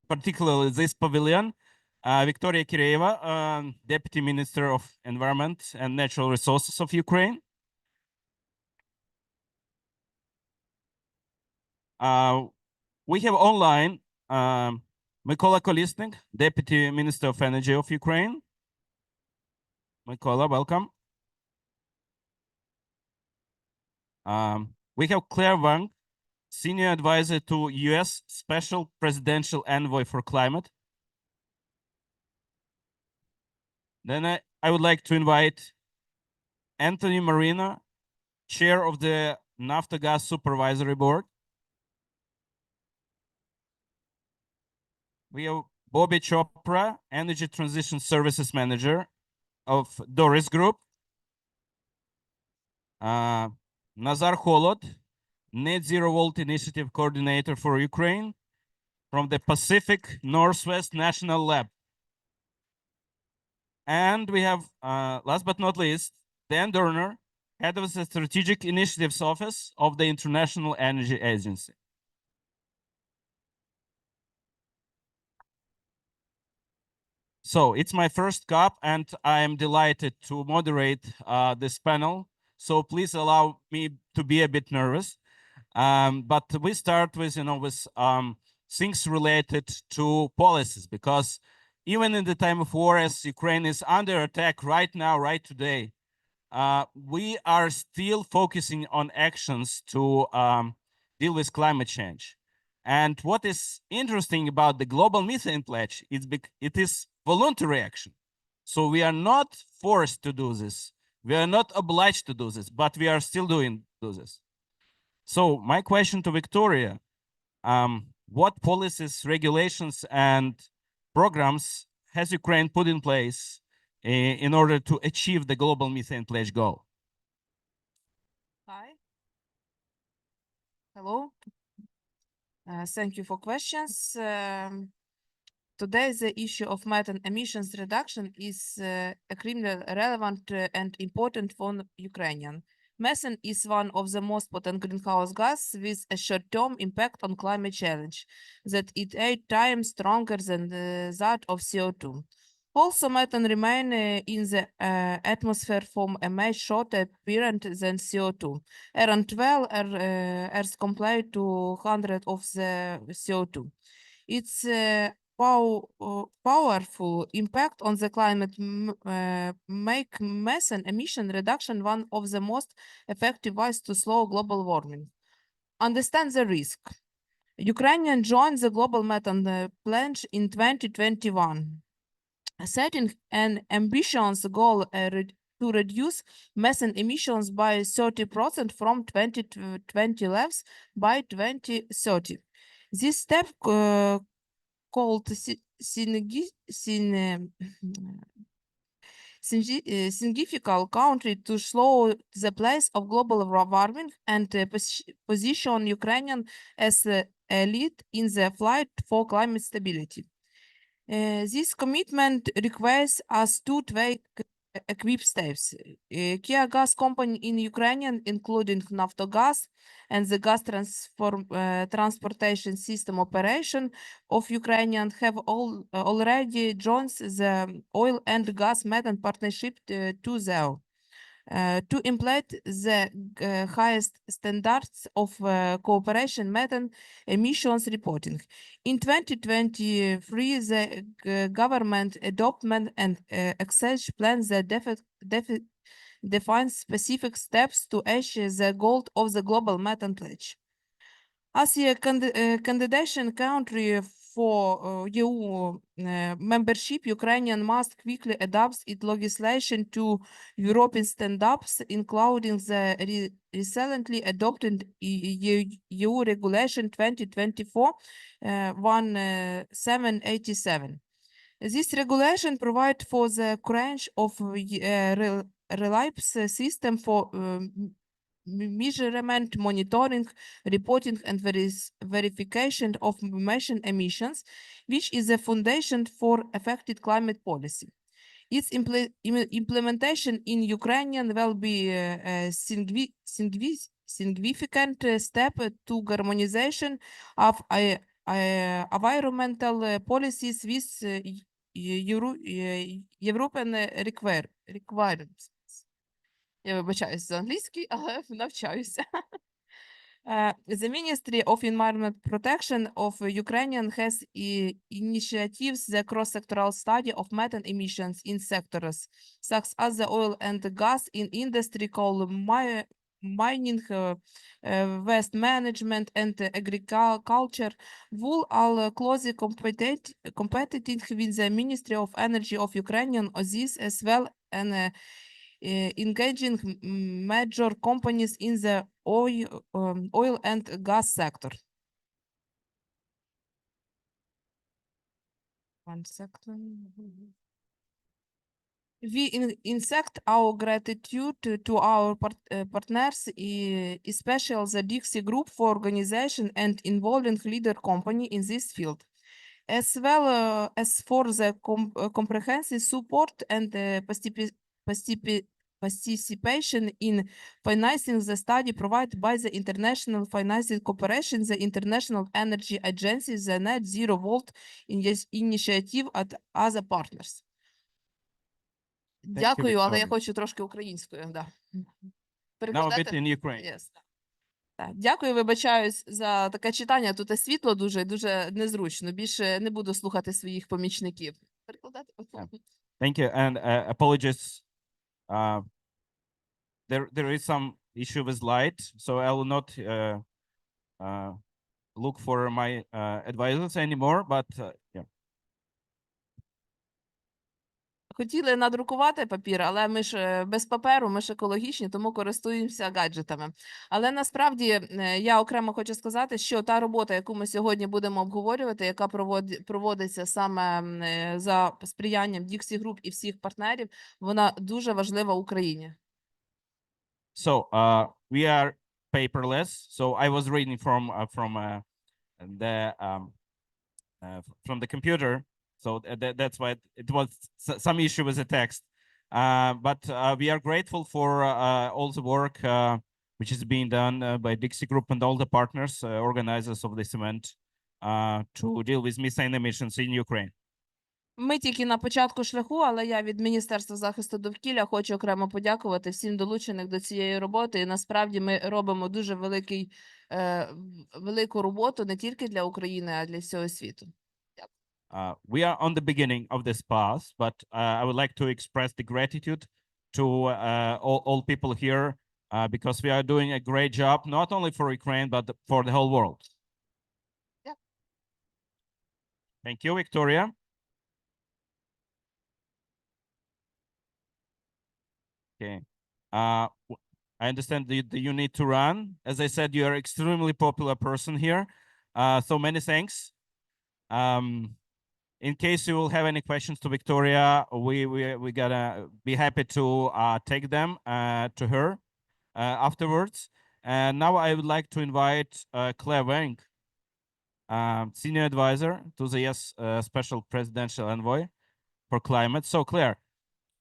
particularly this pavilion. Victoria Kireva, Deputy Minister of Environment and Natural Resources of Ukraine. We have online Mykola Kolesnik, Deputy Minister of Energy of Ukraine. Mykola, welcome. We have Claire Wang, Senior Advisor to U.S. Special Presidential Envoy for Climate. Then I would like to invite Anthony Marino, Chair of the Naftogaz Supervisory Board. We have Bobby Chopra, Energy Transition Services Manager of DiXi Group. Nazar Holod, Net Zero Volt Initiative Coordinator for Ukraine from the Pacific Northwest National Lab. And we have, last but not least, Dan Dorner, Head of the Strategic Initiatives Office of the International Energy Agency. So it's my first COP, and I am delighted to moderate this panel. So please allow me to be a bit nervous. But we start with, with things related to policies, because even in the time of war, as Ukraine is under attack right now, right today, we are still focusing on actions to deal with climate change. And what is interesting about the global methane pledge is it is voluntary action. So we are not forced to do this. We are not obliged to do this, but we are still doing this. So my question to Victoria, what policies, regulations, and programs has Ukraine put in place in order to achieve the global methane pledge goal? Hi. Hello. Thank you for questions. Today, the issue of methane emissions reduction is extremely relevant and important for Ukrainian. Methane is one of the most potent greenhouse gas with a short-term impact on climate change that is 8 times stronger than that of CO2. Also, methane remain in the atmosphere for a much shorter period than CO2, around 12 as compared to 100 of the CO2. Its powerful impact on the climate make methane emission reduction one of the most effective ways to slow global warming. Understand the risk. Ukraine joined the global methane pledge in 2021, setting an ambitious goal to reduce methane emissions by 30% from 2020 levels by 2030. This step called significant country to slow the pace of global warming and position Ukraine as a lead in the fight for climate stability. This commitment requires us to take equip steps. Key gas company in Ukraine, including Naftogaz and the gas transportation system operation of Ukraine, have already joined the oil and gas methane partnership to implement the highest standards of cooperation methane emissions reporting. In 2023, the government adopted an exchange plan that defines specific steps to achieve the goal of the global methane pledge. As a candidate country for EU membership, Ukraine must quickly adapt its legislation to European standards, including the recently adopted EU Regulation 2024-1787. This regulation provides for the range of reliable system for measurement, monitoring, reporting, and verification of methane emissions, which is a foundation for effective climate policy. Its implementation in Ukraine will be a significant step to harmonization of environmental policies with European requirements. Я вибачаюсь за англійський, але навчаюся. The Ministry of Environment Protection of Ukraine has initiatives the cross-sectoral study of methane emissions in sectors such as the oil and gas in industry, coal mining, waste management, and agriculture. Wool are closely competing with the Ministry of Energy of Ukraine on this as well, and engaging major companies in the oil and gas sector. One second. We insect our gratitude to our partners, especially the DiXi Group, for organization and involving leader company in this field, as well as for the comprehensive support and participation in financing the study provided by the International Financing Corporation, the International Energy Agency, the Net Zero World Initiative, and other partners. Дякую, але я хочу трошки українською, да. Now a bit in Ukraine. Yes. Так, дякую, вибачаюсь за таке читання. Тут світло дуже незручно. Більше не буду слухати своїх помічників. Перекладати? Thank you, and apologies. There is some issue with light, so I will not look for my advisors anymore, but yeah. Хотіли надрукувати папір, але ми ж без паперу, ми ж екологічні, тому користуємося гаджетами. Але насправді я окремо хочу сказати, що та робота, яку ми сьогодні будемо обговорювати, яка проводиться саме за сприянням DiXi Group і всіх партнерів, вона дуже важлива Україні. So we are paperless. So I was reading from the computer. So that's why it was some issue with the text. But we are grateful for all the work which is being done by DiXi Group and all the partners, organizers of this event, to deal with methane emissions in Ukraine. Ми тільки на початку шляху, але я від Міністерства захисту довкілля хочу окремо подякувати всім долучених до цієї роботи. І насправді ми робимо дуже велику роботу не тільки для України, а для всього світу. We are on the beginning of this path, but I would like to express the gratitude to all people here because we are doing a great job, not only for Ukraine, but for the whole world. Yeah. Thank you, Victoria. Okay. I understand that you need to run. As I said, you are extremely popular person here. So many thanks. In case you will have any questions to Victoria, we gotta be happy to take them to her afterwards. And now I would like to invite Claire Wang, Senior Advisor to the US Special Presidential Envoy for Climate. So Claire,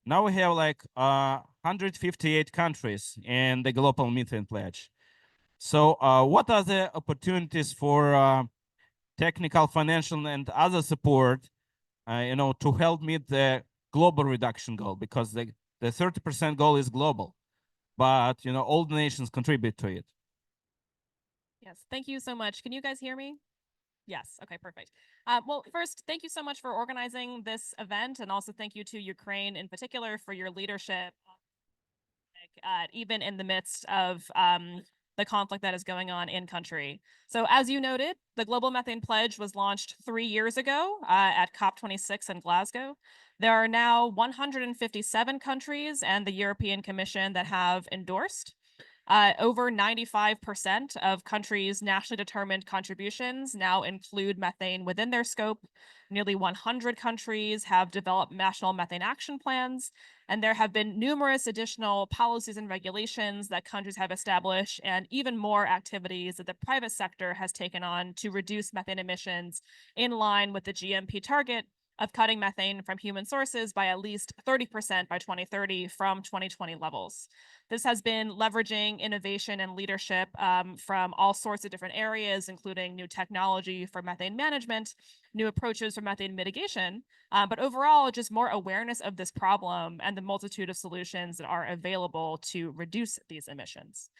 now we have like 158 countries in the Global Methane Pledge. So what are the opportunities for technical, financial, and other support, to help meet the global reduction goal? Because the 30% goal is global, but all the nations contribute to it. Yes, thank you so much. Can you guys hear me? Yes, okay, perfect. Well, first, thank you so much for organizing this event, and also thank you to Ukraine in particular for your leadership, even in the midst of the conflict that is going on in country. So as you noted, the Global Methane Pledge was launched 3 years ago at COP26 in Glasgow. There are now 157 countries and the European Commission that have endorsed. Over 95% of countries' nationally determined contributions now include methane within their scope. Nearly 100 countries have developed national methane action plans, and there have been numerous additional policies and regulations that countries have established, and even more activities that the private sector has taken on to reduce methane emissions in line with the GMP target of cutting methane from human sources by at least 30% by 2030 from 2020 levels. This has been leveraging innovation and leadership from all sorts of different areas, including new technology for methane management, new approaches for methane mitigation, but overall, just more awareness of this problem and the multitude of solutions that are available to reduce these emissions.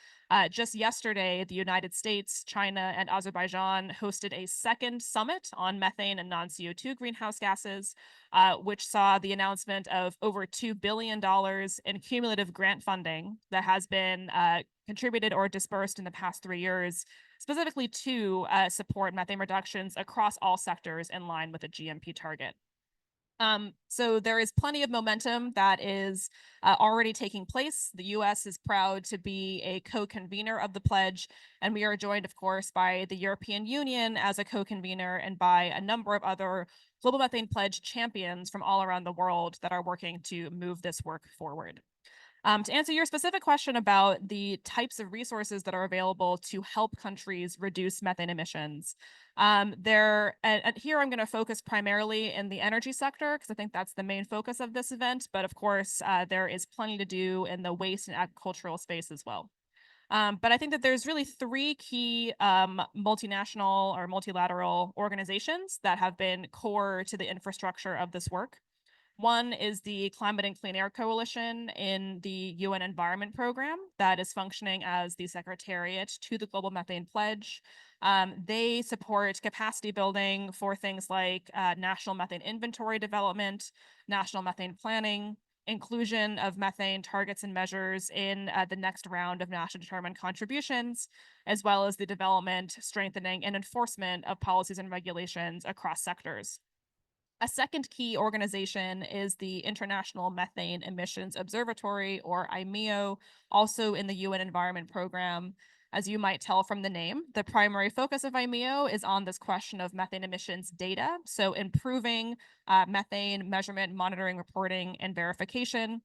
Just yesterday, the United States, China, and Azerbaijan hosted a second summit on methane and non-CO2 greenhouse gases, which saw the announcement of over $2 billion in cumulative grant funding that has been contributed or dispersed in the past 3 years, specifically to support methane reductions across all sectors in line with the GMP target. So there is plenty of momentum that is already taking place. The US is proud to be a co-convener of the pledge, and we are joined, of course, by the European Union as a co-convener and by a number of other Global Methane Pledge champions from all around the world that are working to move this work forward. To answer your specific question about the types of resources that are available to help countries reduce methane emissions, and here I'm going to focus primarily in the energy sector because I think that's the main focus of this event. But of course, there is plenty to do in the waste and agricultural space as well. But I think that there's really 3 key multinational or multilateral organizations that have been core to the infrastructure of this work. One is the Climate and Clean Air Coalition in the UN Environment Program that is functioning as the secretariat to the Global Methane Pledge. They support capacity building for things like national methane inventory development, national methane planning, inclusion of methane targets and measures in the next round of nationally determined contributions, as well as the development, strengthening, and enforcement of policies and regulations across sectors. A second key organization is the International Methane Emissions Observatory, or IMEO, also in the UN Environment Program. As you might tell from the name, the primary focus of IMEO is on this question of methane emissions data, so improving methane measurement, monitoring, reporting, and verification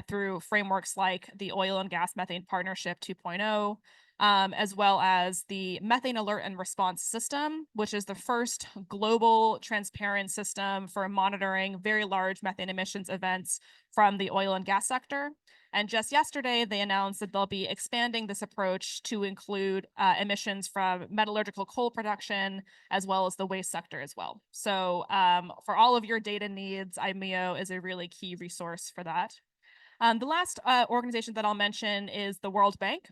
through frameworks like the Oil and Gas Methane Partnership 2.0, as well as the Methane Alert and Response System, which is the first global transparent system for monitoring very large methane emissions events from the oil and gas sector. And just yesterday, they announced that they'll be expanding this approach to include emissions from metallurgical coal production, as well as the waste sector as well. So for all of your data needs, IMEO is a really key resource for that. The last organization that I'll mention is the World Bank.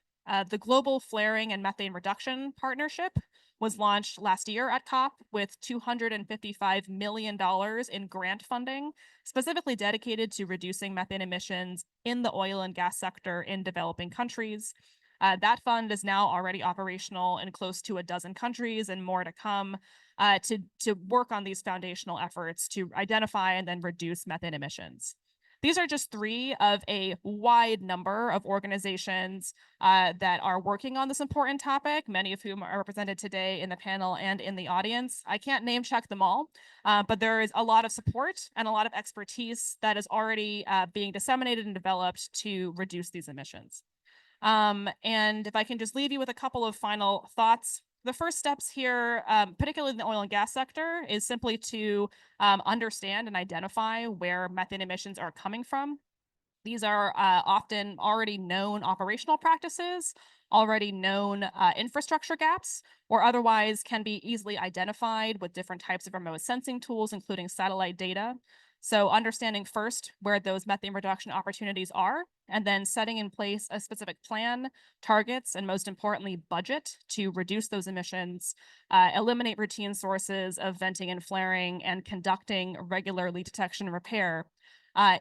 The Global Flaring and Methane Reduction Partnership was launched last year at COP with $255 million in grant funding, specifically dedicated to reducing methane emissions in the oil and gas sector in developing countries. That fund is now already operational in close to a dozen countries and more to come to work on these foundational efforts to identify and then reduce methane emissions. These are just 3 of a wide number of organizations that are working on this important topic, many of whom are represented today in the panel and in the audience. I can't name check them all, but there is a lot of support and a lot of expertise that is already being disseminated and developed to reduce these emissions. And if I can just leave you with a couple of final thoughts. The first steps here, particularly in the oil and gas sector, is simply to understand and identify where methane emissions are coming from. These are often already known operational practices, already known infrastructure gaps, or otherwise can be easily identified with different types of remote sensing tools, including satellite data. So understanding first where those methane reduction opportunities are, and then setting in place a specific plan, targets, and most importantly, budget to reduce those emissions, eliminate routine sources of venting and flaring, and conducting regular leak detection and repair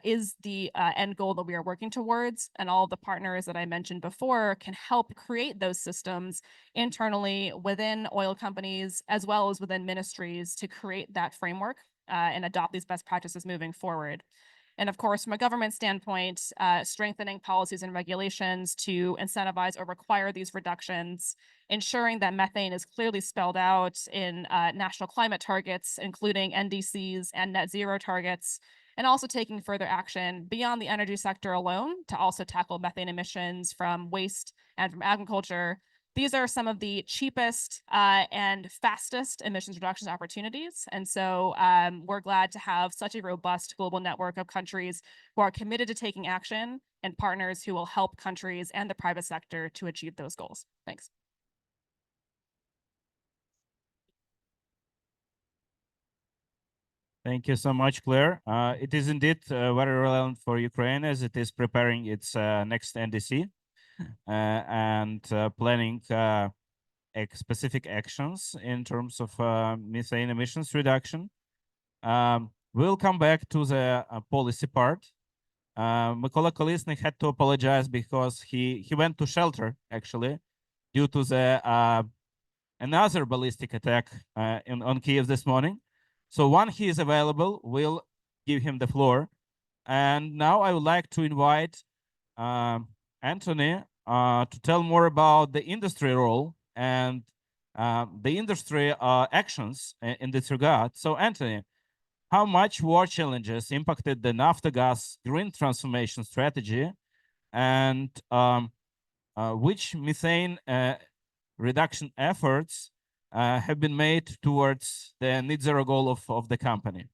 is the end goal that we are working towards. And all of the partners that I mentioned before can help create those systems internally within oil companies, as well as within ministries, to create that framework and adopt these best practices moving forward. And of course, from a government standpoint, strengthening policies and regulations to incentivize or require these reductions, ensuring that methane is clearly spelled out in national climate targets, including NDCs and net zero targets, and also taking further action beyond the energy sector alone to also tackle methane emissions from waste and from agriculture, these are some of the cheapest and fastest emissions reduction opportunities. And so we're glad to have such a robust global network of countries who are committed to taking action and partners who will help countries and the private sector to achieve those goals. Thanks. Thank you so much, Claire. It is indeed very relevant for Ukraine as it is preparing its next NDC and planning specific actions in terms of methane emissions reduction. We'll come back to the policy part. Mykola Kolesnik had to apologize because he went to shelter, actually, due to the another ballistic attack on Kiev this morning. So when he is available, we'll give him the floor. And now I would like to invite Anthony to tell more about the industry role and the industry actions in this regard. So Anthony, how much war challenges impacted the Naftogaz green transformation strategy, and which methane reduction efforts have been made towards the net zero goal of the company?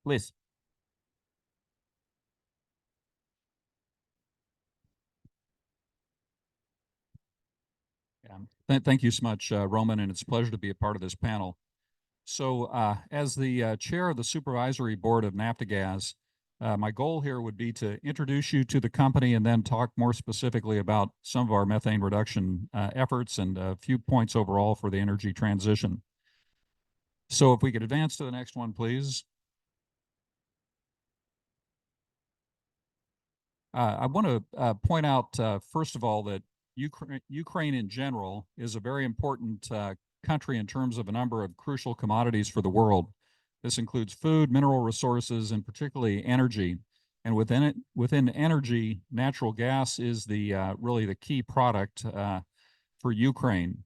Please. Thank you so much, Roman, and it's a pleasure to be a part of this panel. So as the chair of the supervisory board of Naftogaz, my goal here would be to introduce you to the company and then talk more specifically about some of our methane reduction efforts and a few points overall for the energy transition. So if we could advance to the next one, please. I want to point out, first of all, that Ukraine in general is a very important country in terms of a number of crucial commodities for the world. This includes food, mineral resources, and particularly energy. And within energy, natural gas is the really the key product for Ukraine.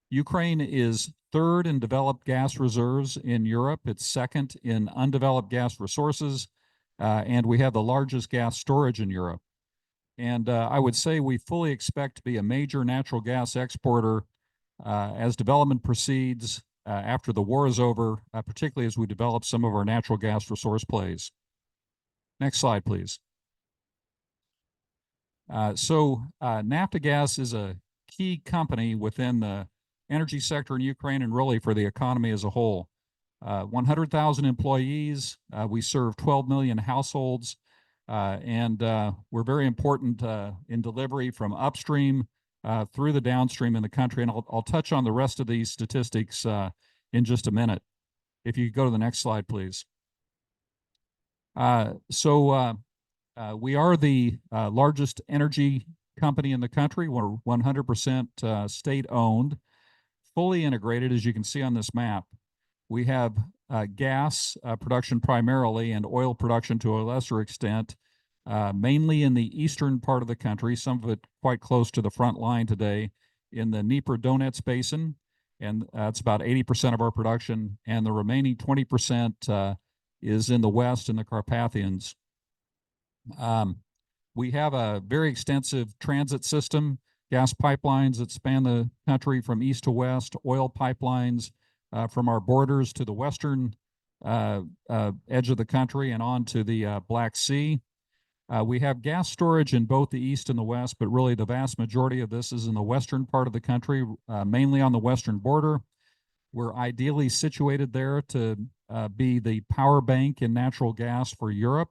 Ukraine is third in developed gas reserves in Europe. It's second in undeveloped gas resources, and we have the largest gas storage in Europe. And I would say we fully expect to be a major natural gas exporter as development proceeds after the war is over, particularly as we develop some of our natural gas resource plays. Next slide, please. So Naftogaz is a key company within the energy sector in Ukraine and really for the economy as a whole. 100,000 employees, we serve 12 million households, and we're very important in delivery from upstream through the downstream in the country. And I'll touch on the rest of these statistics in just a minute. If you go to the next slide, please. We are the largest energy company in the country. We're 100% state-owned, fully integrated, as you can see on this map. We have gas production primarily and oil production to a lesser extent, mainly in the eastern part of the country, some of it quite close to the front line today in the Dnipro-Donetsk basin, and that's about 80% of our production, and the remaining 20% is in the west in the Carpathians. We have a very extensive transit system, gas pipelines that span the country from east to west, oil pipelines from our borders to the western edge of the country and on to the Black Sea. We have gas storage in both the east and the west, but really the vast majority of this is in the western part of the country, mainly on the western border. We're ideally situated there to be the power bank in natural gas for Europe.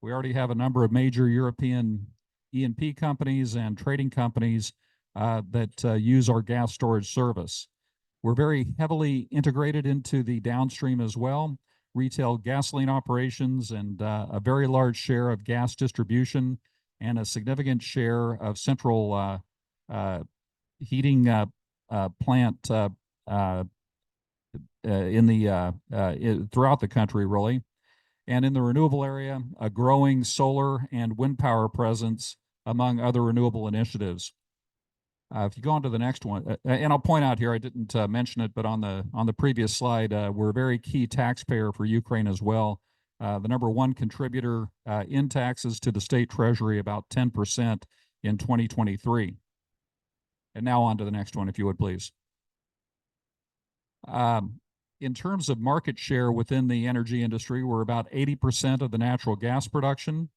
We already have a number of major European E&P companies and trading companies that use our gas storage service. We're very heavily integrated into the downstream as well, retail gasoline operations and a very large share of gas distribution and a significant share of central heating plant throughout the country, really. And in the renewable area, a growing solar and wind power presence, among other renewable initiatives. If you go on to the next one, and I'll point out here, I didn't mention it, but on the previous slide, we're a very key taxpayer for Ukraine as well. The number one contributor in taxes to the state treasury, about 10% in 2023. And now on to the next one, if you would, please. In terms of market share within the energy industry, we're about 80% of the natural gas production,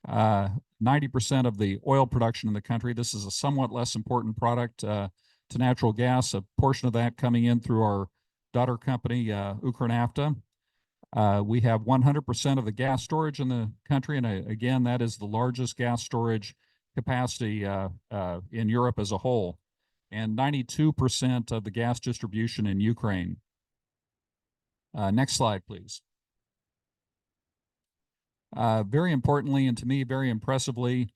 90% of the oil production in the country. This is a somewhat less important product to natural gas, a portion of that coming in through our daughter company, Ukernafta. We have 100% of the gas storage in the country, and again, that is the largest gas storage capacity in Europe as a whole, and 92% of the gas distribution in Ukraine. Next slide, please. Very importantly, and to me, very impressively,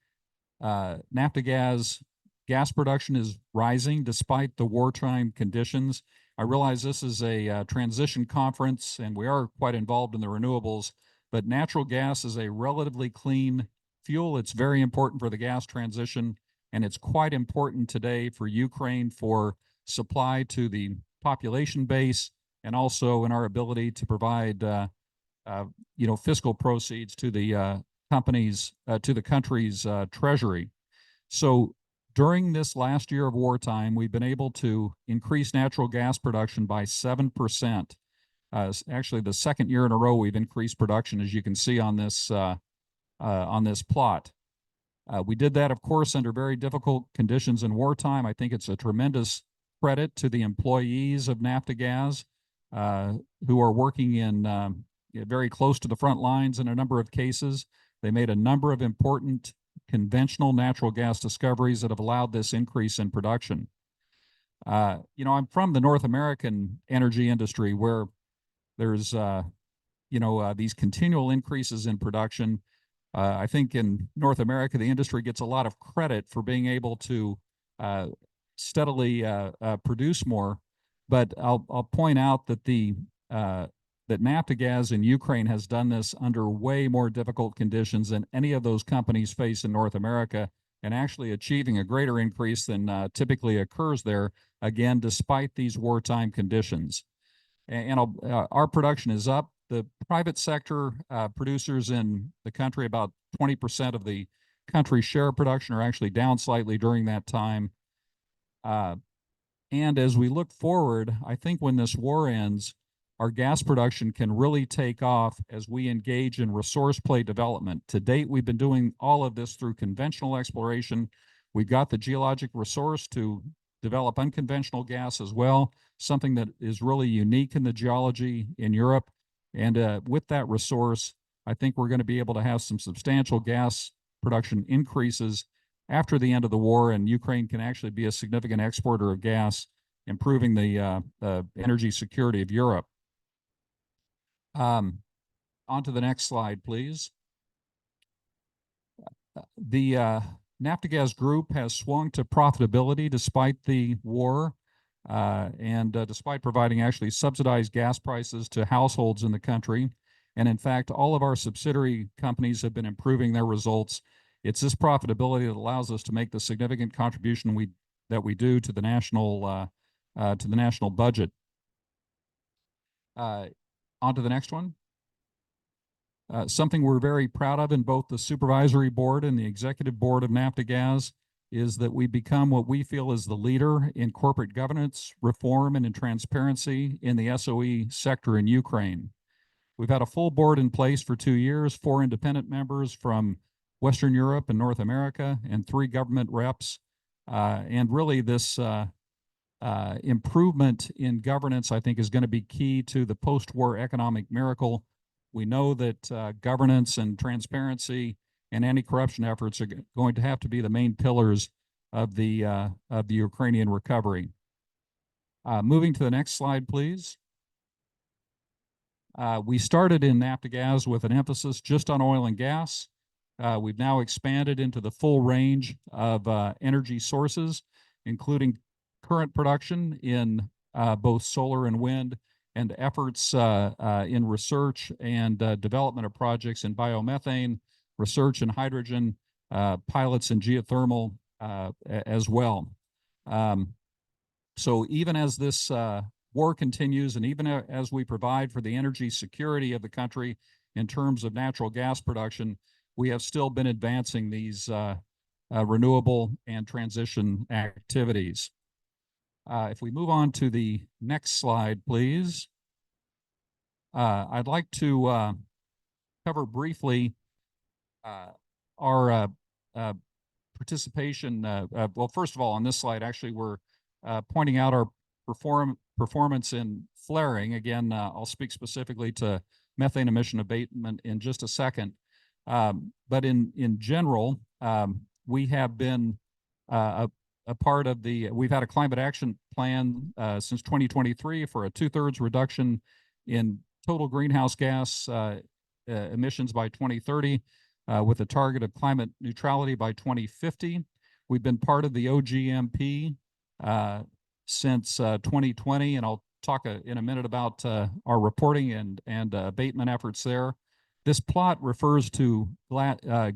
Naftagaz gas production is rising despite the wartime conditions. I realize this is a transition conference, and we are quite involved in the renewables, but natural gas is a relatively clean fuel. It's very important for the gas transition, and it's quite important today for Ukraine for supply to the population base, and also in our ability to provide, fiscal proceeds to the to the country's treasury. So during this last year of wartime, we've been able to increase natural gas production by 7%. Actually, the second year in a row we've increased production, as you can see on this plot. We did that, of course, under very difficult conditions in wartime. I think it's a tremendous credit to the employees of Naftagaz, who are working in very close to the front lines in a number of cases. They made a number of important conventional natural gas discoveries that have allowed this increase in production. I'm from the North American energy industry, where there's these continual increases in production. I think in North America, the industry gets a lot of credit for being able to steadily produce more. But I'll point out that that Naftagaz in Ukraine has done this under way more difficult conditions than any of those companies face in North America, and actually achieving a greater increase than typically occurs there, again, despite these wartime conditions. And our production is up. The private sector producers in the country, about 20% of the country's share production, are actually down slightly during that time. And as we look forward, I think when this war ends, our gas production can really take off as we engage in resource play development. To date, we've been doing all of this through conventional exploration. We've got the geologic resource to develop unconventional gas as well, something that is really unique in the geology in Europe. And with that resource, I think we're going to be able to have some substantial gas production increases after the end of the war, and Ukraine can actually be a significant exporter of gas, improving the energy security of Europe. On to the next slide, please. The Naftagaz Group has swung to profitability despite the war, and despite providing actually subsidized gas prices to households in the country. And in fact, all of our subsidiary companies have been improving their results. It's this profitability that allows us to make the significant contribution that we do to the national budget. On to the next one. Something we're very proud of in both the supervisory board and the executive board of Naftagaz is that we become what we feel is the leader in corporate governance, reform, and in transparency in the SOE sector in Ukraine. We've had a full board in place for 2 years, 4 independent members from Western Europe and North America, and 3 government reps. And really this improvement in governance, I think, is going to be key to the post-war economic miracle. We know that governance and transparency and anti-corruption efforts are going to have to be the main pillars of the Ukrainian recovery. Moving to the next slide, please. We started in Naftagaz with an emphasis just on oil and gas. We've now expanded into the full range of energy sources, including current production in both solar and wind, and efforts in research and development of projects in biomethane, research in hydrogen, pilots in geothermal as well. So even as this war continues, and even as we provide for the energy security of the country in terms of natural gas production, we have still been advancing these renewable and transition activities. If we move on to the next slide, please. I'd like to cover briefly our participation. Well, first of all, on this slide, actually, we're pointing out our performance in flaring. Again, I'll speak specifically to methane emission abatement in just a second. But in general, we have been a part of we've had a climate action plan since 2023 for a 2/3 reduction in total greenhouse gas emissions by 2030, with a target of climate neutrality by 2050. We've been part of the OGMP since 2020, and I'll talk in a minute about our reporting and abatement efforts there. This plot refers to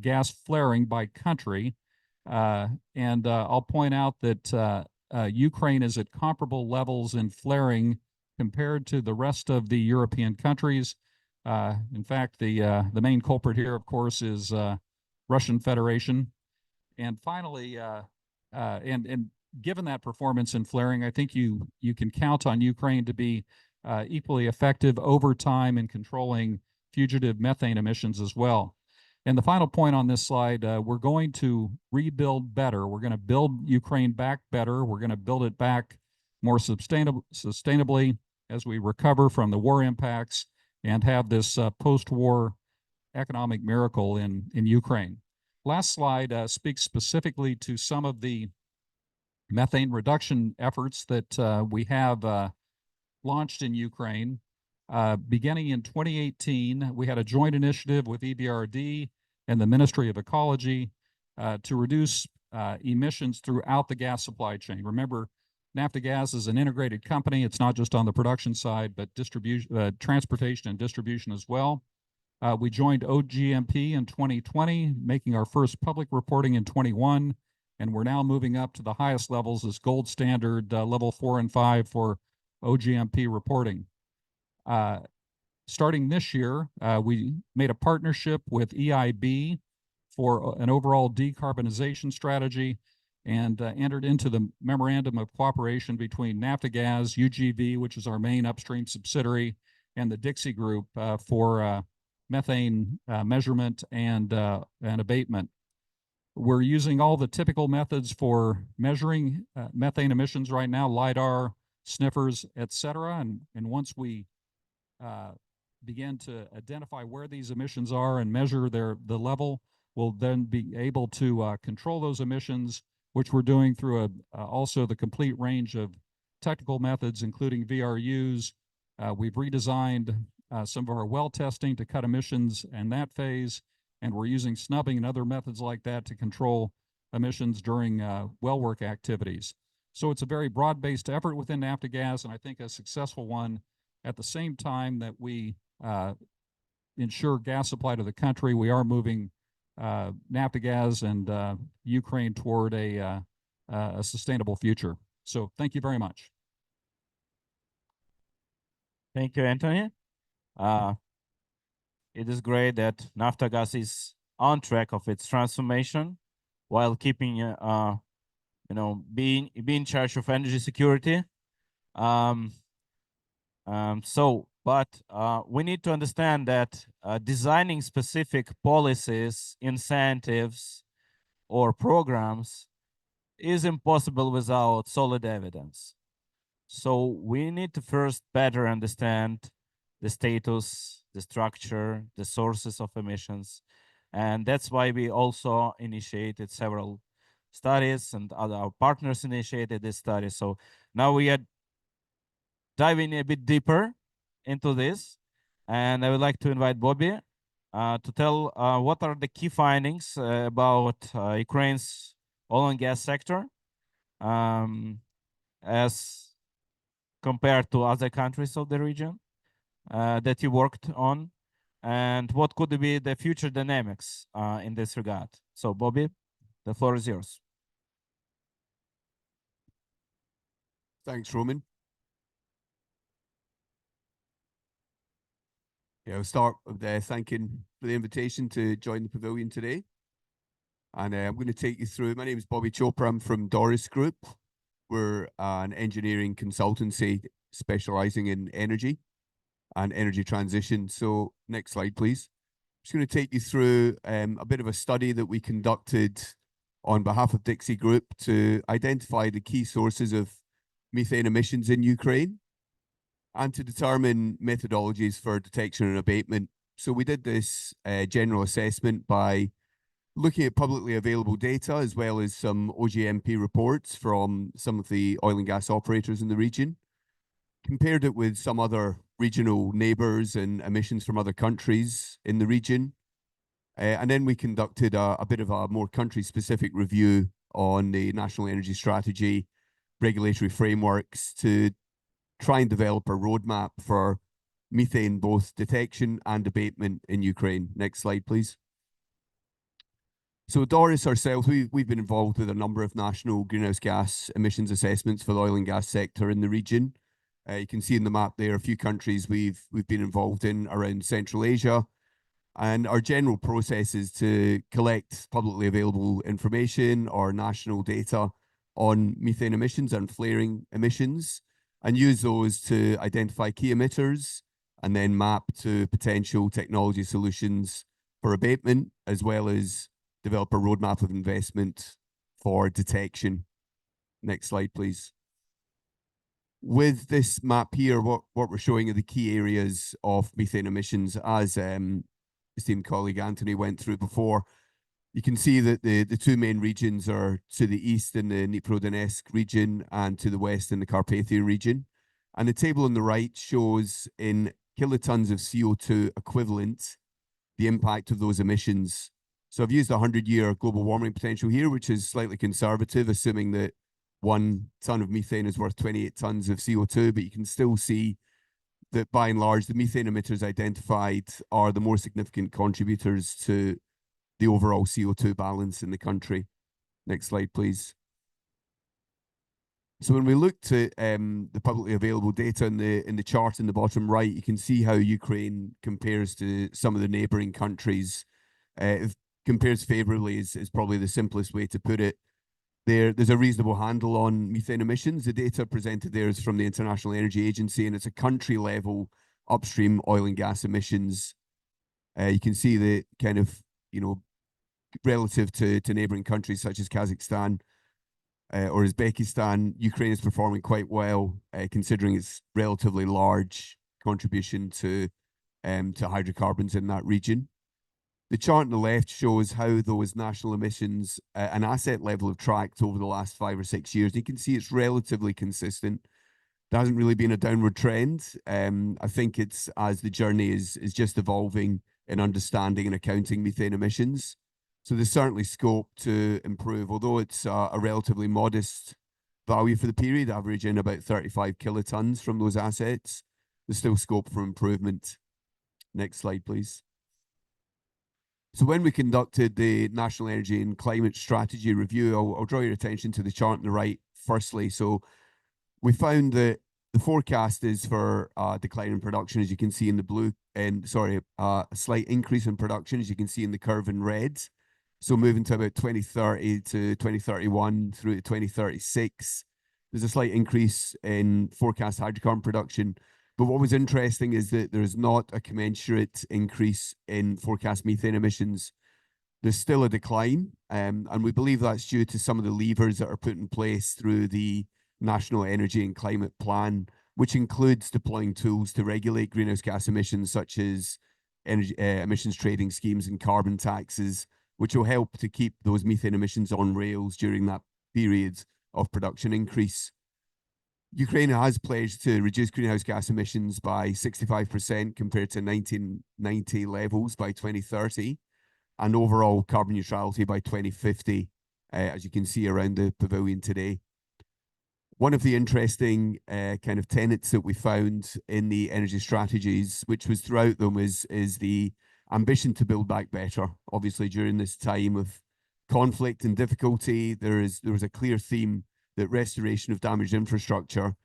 gas flaring by country, and I'll point out that Ukraine is at comparable levels in flaring compared to the rest of the European countries. In fact, the main culprit here, of course, is Russian Federation. And finally, and given that performance in flaring, I think you can count on Ukraine to be equally effective over time in controlling fugitive methane emissions as well. And the final point on this slide, we're going to rebuild better. We're going to build Ukraine back better. We're going to build it back more sustainably as we recover from the war impacts and have this post-war economic miracle in Ukraine. Last slide speaks specifically to some of the methane reduction efforts that we have launched in Ukraine. Beginning in 2018, we had a joint initiative with EBRD and the Ministry of Ecology to reduce emissions throughout the gas supply chain. Remember, Naftagaz is an integrated company. It's not just on the production side, but distribution, transportation and distribution as well. We joined OGMP in 2020, making our first public reporting in 21, and we're now moving up to the highest levels as gold standard, level 4 and 5 for OGMP reporting. Starting this year, we made a partnership with EIB for an overall decarbonization strategy and entered into the memorandum of cooperation between Naftagaz, UGV, which is our main upstream subsidiary, and the DiXi Group for methane measurement and abatement. We're using all the typical methods for measuring methane emissions right now, LIDAR, sniffers, etc. And once we begin to identify where these emissions are and measure the level, we'll then be able to control those emissions, which we're doing through also the complete range of technical methods, including VRUs. We've redesigned some of our well testing to cut emissions in that phase, and we're using snubbing and other methods like that to control emissions during well work activities. So it's a very broad-based effort within Naftagaz, and I think a successful one at the same time that we ensure gas supply to the country. We are moving Naftagaz and Ukraine toward a sustainable future. So thank you very much. Thank you, Anthony. It is great that Naftagaz is on track of its transformation while keeping, being in charge of energy security. But we need to understand that designing specific policies, incentives, or programs is impossible without solid evidence. So we need to first better understand the status, the structure, the sources of emissions. And that's why we also initiated several studies, and our partners initiated this study. So now we are diving a bit deeper into this. And I would like to invite Bobby to tell what are the key findings about Ukraine's oil and gas sector as compared to other countries of the region that you worked on, and what could be the future dynamics in this regard. So Bobby, the floor is yours. Thanks, Roman. Yeah, I'll start with thanking for the invitation to join the pavilion today. And I'm going to take you through. My name is Bobby Chopra. I'm from DiXi Group. We're an engineering consultancy specializing in energy and energy transition. So next slide, please. I'm just going to take you through a bit of a study that we conducted on behalf of DiXi Group to identify the key sources of methane emissions in Ukraine and to determine methodologies for detection and abatement. So we did this general assessment by looking at publicly available data as well as some OGMP reports from some of the oil and gas operators in the region, compared it with some other regional neighbors and emissions from other countries in the region. And then we conducted a bit of a more country-specific review on the national energy strategy, regulatory frameworks to try and develop a roadmap for methane, both detection and abatement in Ukraine. Next slide, please. So Doris ourselves, we've been involved with a number of national greenhouse gas emissions assessments for the oil and gas sector in the region. You can see in the map there a few countries we've been involved in around Central Asia. And our general process is to collect publicly available information or national data on methane emissions and flaring emissions and use those to identify key emitters and then map to potential technology solutions for abatement, as well as develop a roadmap of investment for detection. Next slide, please. With this map here, what we're showing are the key areas of methane emissions, as esteemed colleague Anthony went through before. You can see that the two main regions are to the east in the Dnipro-Donetsk region and to the west in the Carpathian region. And the table on the right shows in kilotons of CO2 equivalent the impact of those emissions. So I've used a 100-year global warming potential here, which is slightly conservative, assuming that 1 ton of methane is worth 28 tons of CO2, but you can still see that by and large, the methane emitters identified are the more significant contributors to the overall CO2 balance in the country. Next slide, please. So when we looked at the publicly available data in the chart in the bottom right, you can see how Ukraine compares to some of the neighboring countries. Compares favorably is probably the simplest way to put it. There's a reasonable handle on methane emissions. The data presented there is from the International Energy Agency, and it's a country level upstream oil and gas emissions. You can see the kind of, relative to neighboring countries such as Kazakhstan or Uzbekistan, Ukraine is performing quite well, considering its relatively large contribution to hydrocarbons in that region. The chart on the left shows how those national emissions and asset level have tracked over the last 5 or 6 years. You can see it's relatively consistent. There hasn't really been a downward trend. I think it's as the journey is just evolving in understanding and accounting methane emissions. So there's certainly scope to improve, although it's a relatively modest value for the period, averaging about 35 kilotons from those assets. There's still scope for improvement. Next slide, please. So when we conducted the National Energy and Climate Strategy Review, I'll draw your attention to the chart on the right firstly. So we found that the forecast is for a decline in production, as you can see in the blue, and a slight increase in production, as you can see in the curve in red. So moving to about 2030 to 2031 through to 2036, there's a slight increase in forecast hydrocarbon production. But what was interesting is that there's not a commensurate increase in forecast methane emissions. There's still a decline, and we believe that's due to some of the levers that are put in place through the National Energy and Climate Plan, which includes deploying tools to regulate greenhouse gas emissions, such as energy emissions trading schemes and carbon taxes, which will help to keep those methane emissions on rails during that period of production increase. Ukraine has pledged to reduce greenhouse gas emissions by 65% compared to 1990 levels by 2030, and overall carbon neutrality by 2050, as you can see around the pavilion today. One of the interesting kind of tenets that we found in the energy strategies, which was throughout them, is the ambition to build back better. Obviously, during this time of conflict and difficulty, there was a clear theme that restoration of damaged infrastructure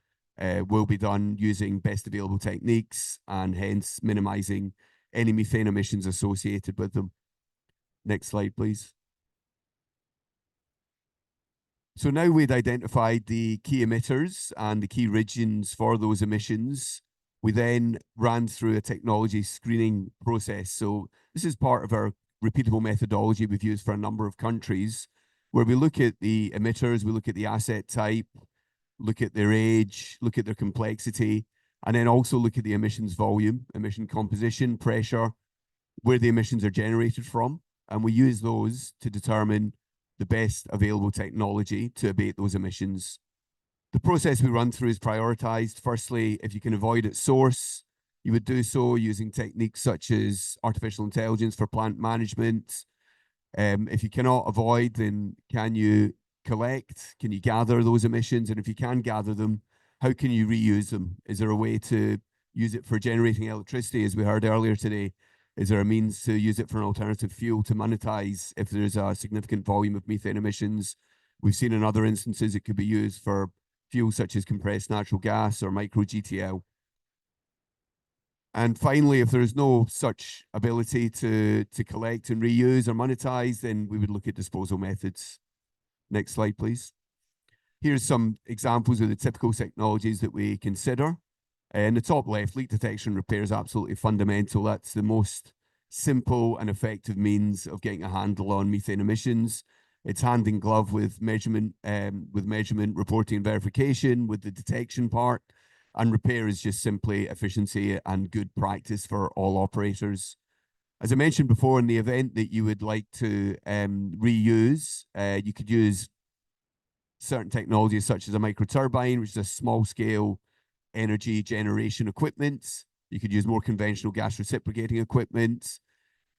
will be done using best available techniques and hence minimizing any methane emissions associated with them. Next slide, please. So now we'd identified the key emitters and the key regions for those emissions. We then ran through a technology screening process. So this is part of our repeatable methodology we've used for a number of countries, where we look at the emitters, we look at the asset type, look at their age, look at their complexity, and then also look at the emissions volume, emission composition, pressure, where the emissions are generated from. And we use those to determine the best available technology to abate those emissions. The process we run through is prioritized. Firstly, if you can avoid at source, you would do so using techniques such as artificial intelligence for plant management. If you cannot avoid, then can you collect? Can you gather those emissions? And if you can gather them, how can you reuse them? Is there a way to use it for generating electricity, as we heard earlier today? Is there a means to use it for an alternative fuel to monetize if there's a significant volume of methane emissions? We've seen in other instances it could be used for fuels such as compressed natural gas or micro GTL. And finally, if there is no such ability to collect and reuse or monetize, then we would look at disposal methods. Next slide, please. Here's some examples of the typical technologies that we consider. In the top left, leak detection repair is absolutely fundamental. That's the most simple and effective means of getting a handle on methane emissions. It's hand in glove with measurement, reporting and verification, with the detection part. And repair is just simply efficiency and good practice for all operators. As I mentioned before, in the event that you would like to reuse, you could use certain technologies such as a microturbine, which is a small scale energy generation equipment. You could use more conventional gas reciprocating equipment.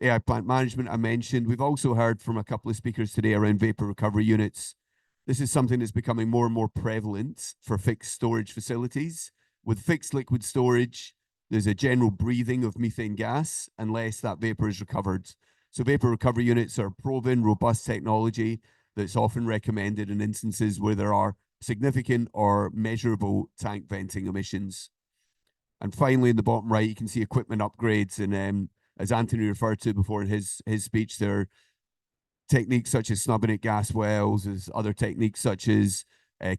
AI plant management, I mentioned. We've also heard from a couple of speakers today around vapor recovery units. This is something that's becoming more and more prevalent for fixed storage facilities. With fixed liquid storage, there's a general breathing of methane gas unless that vapor is recovered. So vapor recovery units are proven, robust technology that's often recommended in instances where there are significant or measurable tank venting emissions. And finally, in the bottom right, you can see equipment upgrades. And as Anthony referred to before in his speech, there are techniques such as snubbing at gas wells, there's other techniques such as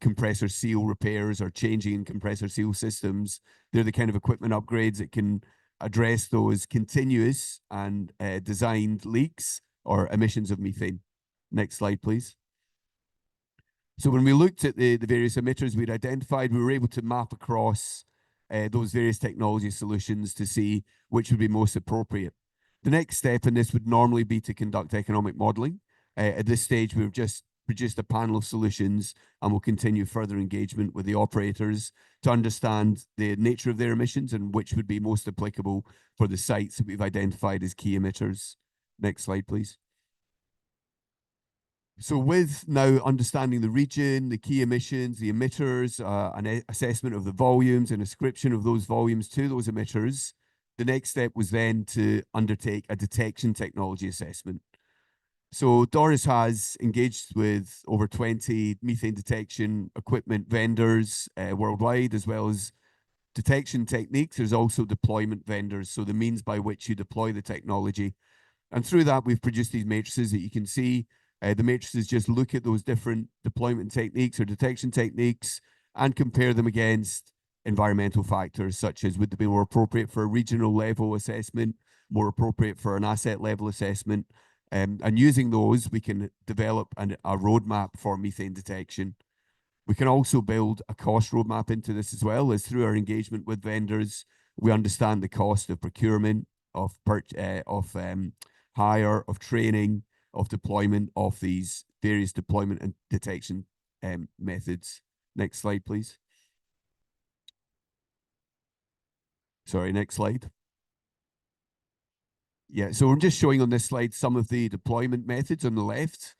compressor seal repairs or changing compressor seal systems. They're the kind of equipment upgrades that can address those continuous and designed leaks or emissions of methane. Next slide, please. So when we looked at the various emitters we'd identified, we were able to map across those various technology solutions to see which would be most appropriate. The next step in this would normally be to conduct economic modeling. At this stage, we've just produced a panel of solutions and will continue further engagement with the operators to understand the nature of their emissions and which would be most applicable for the sites that we've identified as key emitters. Next slide, please. So with now understanding the region, the key emissions, the emitters, an assessment of the volumes and ascription of those volumes to those emitters, the next step was then to undertake a detection technology assessment. So Doris has engaged with over 20 methane detection equipment vendors worldwide, as well as detection techniques. There's also deployment vendors, so the means by which you deploy the technology. And through that, we've produced these matrices that you can see. The matrices just look at those different deployment techniques or detection techniques and compare them against environmental factors, such as would they be more appropriate for a regional level assessment, more appropriate for an asset level assessment. And using those, we can develop a roadmap for methane detection. We can also build a cost roadmap into this as well, as through our engagement with vendors, we understand the cost of procurement, of hire, of training, of deployment of these various deployment and detection methods. Next slide, please. Sorry, next slide. Yeah, so I'm just showing on this slide some of the deployment methods on the left.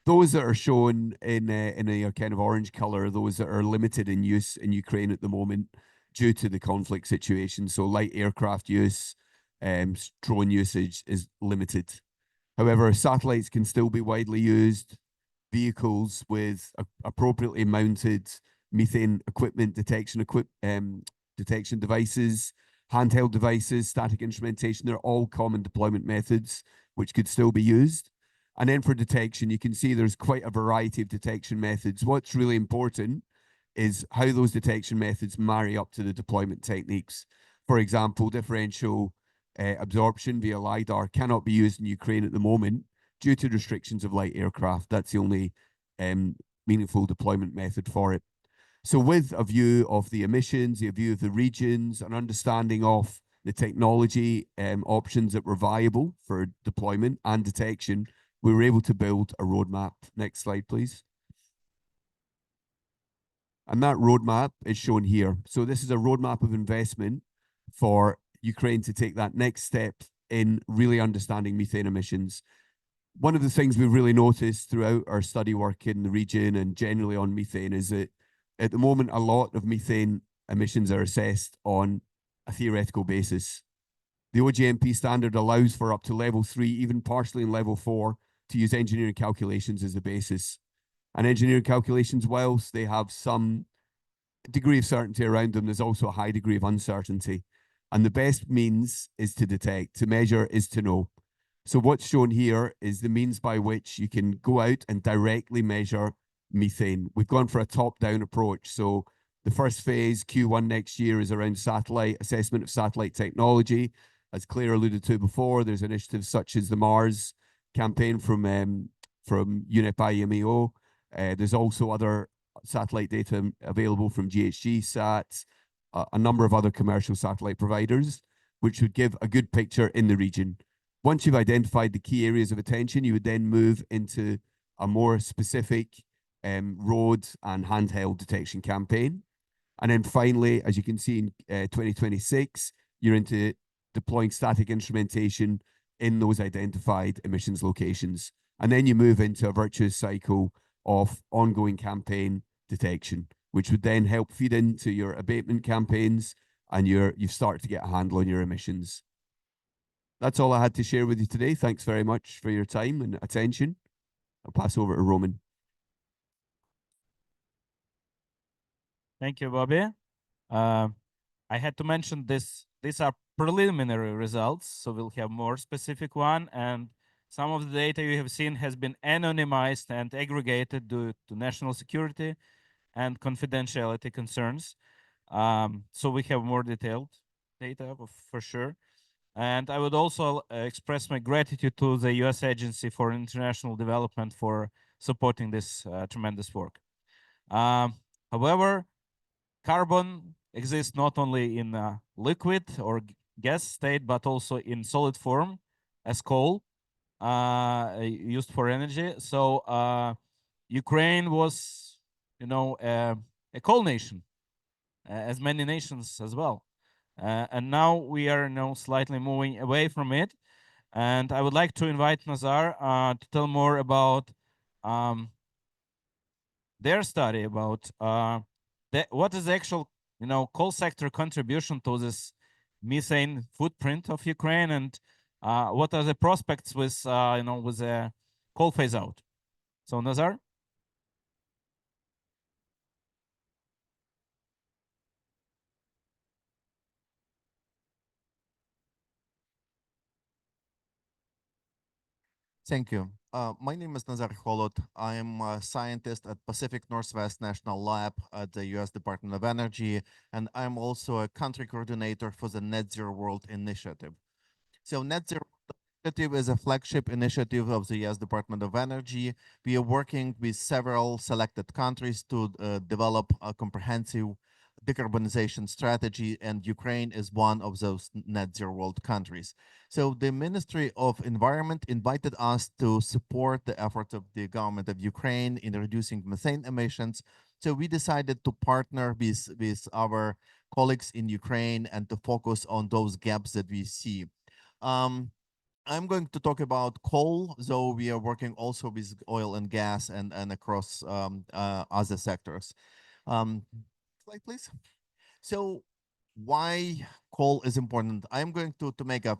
Those that are shown in a kind of orange color, those that are limited in use in Ukraine at the moment due to the conflict situation. So light aircraft use, drone usage is limited. However, satellites can still be widely used. Vehicles with appropriately mounted methane equipment detection devices, handheld devices, static instrumentation, they're all common deployment methods which could still be used. And then for detection, you can see there's quite a variety of detection methods. What's really important is how those detection methods marry up to the deployment techniques. For example, differential absorption via LiDAR cannot be used in Ukraine at the moment due to restrictions of light aircraft. That's the only meaningful deployment method for it. So with a view of the emissions, a view of the regions, an understanding of the technology options that were viable for deployment and detection, we were able to build a roadmap. Next slide, please. And that roadmap is shown here. So this is a roadmap of investment for Ukraine to take that next step in really understanding methane emissions. One of the things we've really noticed throughout our study work in the region and generally on methane is that at the moment, a lot of methane emissions are assessed on a theoretical basis. The OGMP standard allows for up to level 3, even partially in level 4, to use engineering calculations as the basis. And engineering calculations, whilst they have some degree of certainty around them, there's also a high degree of uncertainty. And the best means is to detect, to measure is to know. So what's shown here is the means by which you can go out and directly measure methane. We've gone for a top-down approach. So the first phase, Q1 next year, is around satellite assessment of satellite technology. As Claire alluded to before, there's initiatives such as the Mars campaign from UNEP IMEO. There's also other satellite data available from GHG SAT, a number of other commercial satellite providers, which would give a good picture in the region. Once you've identified the key areas of attention, you would then move into a more specific road and handheld detection campaign. And then finally, as you can see in 2026, you're into deploying static instrumentation in those identified emissions locations. And then you move into a virtuous cycle of ongoing campaign detection, which would then help feed into your abatement campaigns, and you've started to get a handle on your emissions. That's all I had to share with you today. Thanks very much for your time and attention. I'll pass over to Roman. Thank you, Bobby. I had to mention this. These are preliminary results, so we'll have more specific one. And some of the data you have seen has been anonymized and aggregated due to national security and confidentiality concerns. So we have more detailed data for sure. And I would also express my gratitude to the U.S. Agency for International Development for supporting this tremendous work. However, carbon exists not only in liquid or gas state, but also in solid form as coal used for energy. So Ukraine was, a coal nation, as many nations as well. And now we are slightly moving away from it. And I would like to invite Nazar to tell more about their study about what is the actual, coal sector contribution to this methane footprint of Ukraine, and what are the prospects with, with the coal phase out. So Nazar. Thank you. My name is Nazar Holod. I am a scientist at Pacific Northwest National Lab at the U.S. Department of Energy, and I'm also a country coordinator for the Net Zero World Initiative. So Net Zero Initiative is a flagship initiative of the U.S. Department of Energy. We are working with several selected countries to develop a comprehensive decarbonization strategy, and Ukraine is one of those net zero world countries. So the Ministry of Environment invited us to support the efforts of the government of Ukraine in reducing methane emissions. So we decided to partner with our colleagues in Ukraine and to focus on those gaps that we see. I'm going to talk about coal, though we are working also with oil and gas and across other sectors. Slide, please. So why coal is important? I'm going to make a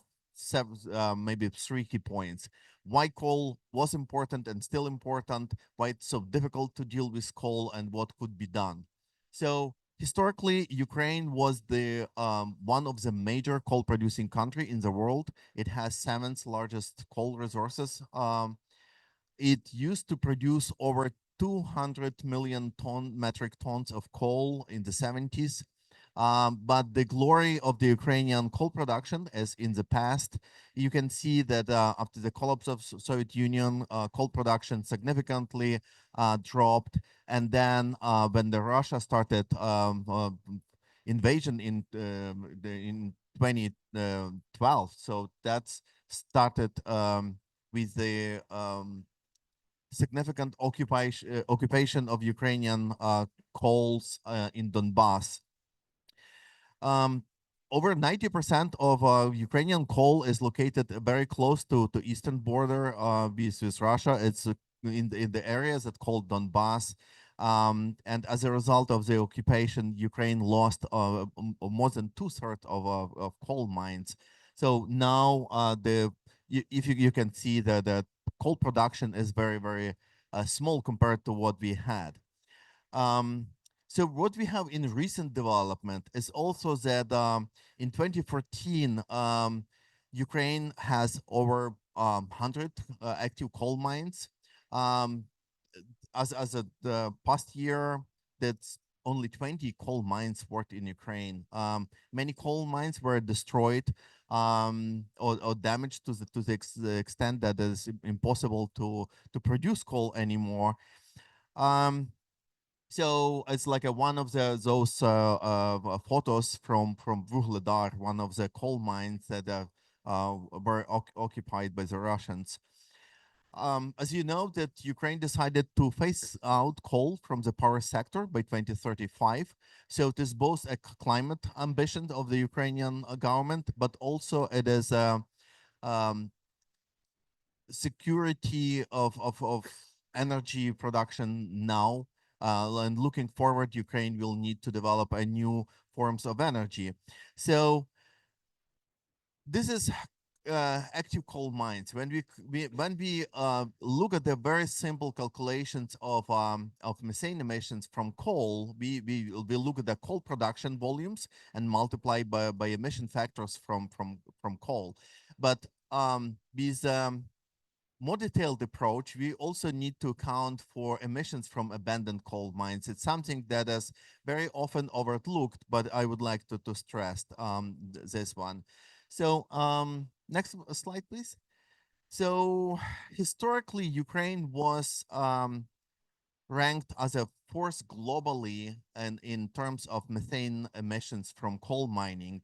maybe 3 key points. Why coal was important and still important, why it's so difficult to deal with coal, and what could be done. So historically, Ukraine was the one of the major coal producing country in the world. It has 7th largest coal resources. it used to produce over 200 million metric tons of coal in the 70s. But the glory of the Ukrainian coal production is in the past. You can see that after the collapse of Soviet Union, coal production significantly dropped. And then when the Russia started invasion in 2012, so that's started with the significant occupation of Ukrainian coals in Donbass. Over 90% of Ukrainian coal is located very close to eastern border with Russia. It's in the areas that called Donbass. And as a result of the occupation, Ukraine lost more than 2/3 of coal mines. So now if you can see that the coal production is very, very small compared to what we had. So what we have in recent development is also that in 2014, Ukraine has over 100 active coal mines. As the past year, that's only 20 coal mines worked in Ukraine. Many coal mines were destroyed or damaged to the extent that it's impossible to produce coal anymore. So it's like one of those photos from Vuhledar, one of the coal mines that were occupied by the Russians. As you know, that Ukraine decided to phase out coal from the power sector by 2035. So it is both a climate ambition of the Ukrainian government, but also it is a security of energy production now. And looking forward, Ukraine will need to develop a new forms of energy. So this is active coal mines. When we look at the very simple calculations of methane emissions from coal, we look at the coal production volumes and multiply by emission factors from coal. But with more detailed approach, we also need to account for emissions from abandoned coal mines. It's something that is very often overlooked, but I would like to stress this one. So next slide, please. So historically, Ukraine was ranked as a fourth globally and in terms of methane emissions from coal mining.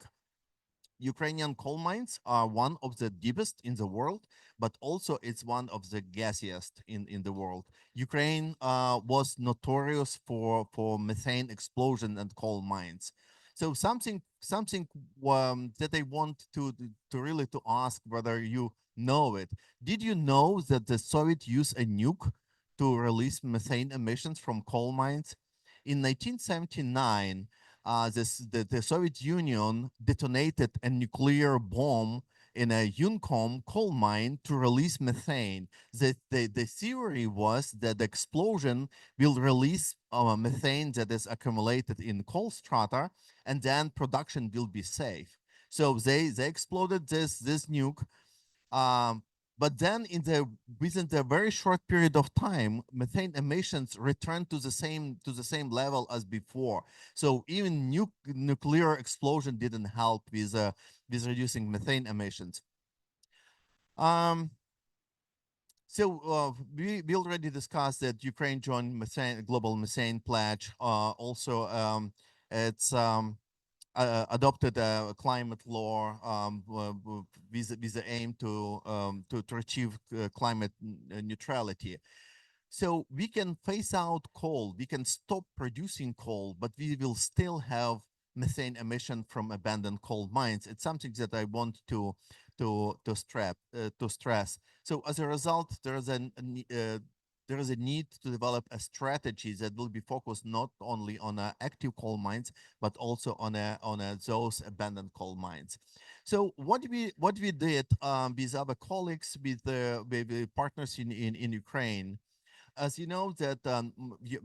Ukrainian coal mines are one of the deepest in the world, but also it's one of the gassiest in the world. Ukraine was notorious for methane explosion and coal mines. So something that I want to really to ask whether you know it. Did you know that the Soviet used a nuke to release methane emissions from coal mines? In 1979, the Soviet Union detonated a nuclear bomb in a Yunkom coal mine to release methane. The theory was that the explosion will release methane that is accumulated in coal strata, and then production will be safe. So they exploded this nuke. But then within the very short period of time, methane emissions returned to the same level as before. So even nuclear explosion didn't help with reducing methane emissions. So we already discussed that Ukraine joined global methane pledge. Also, it's adopted a climate law with the aim to achieve climate neutrality. So we can phase out coal, we can stop producing coal, but we will still have methane emission from abandoned coal mines. It's something that I want to stress. So as a result, there is a need to develop a strategy that will be focused not only on active coal mines, but also on those abandoned coal mines. So what we did with our colleagues, with the partners in Ukraine, as you know that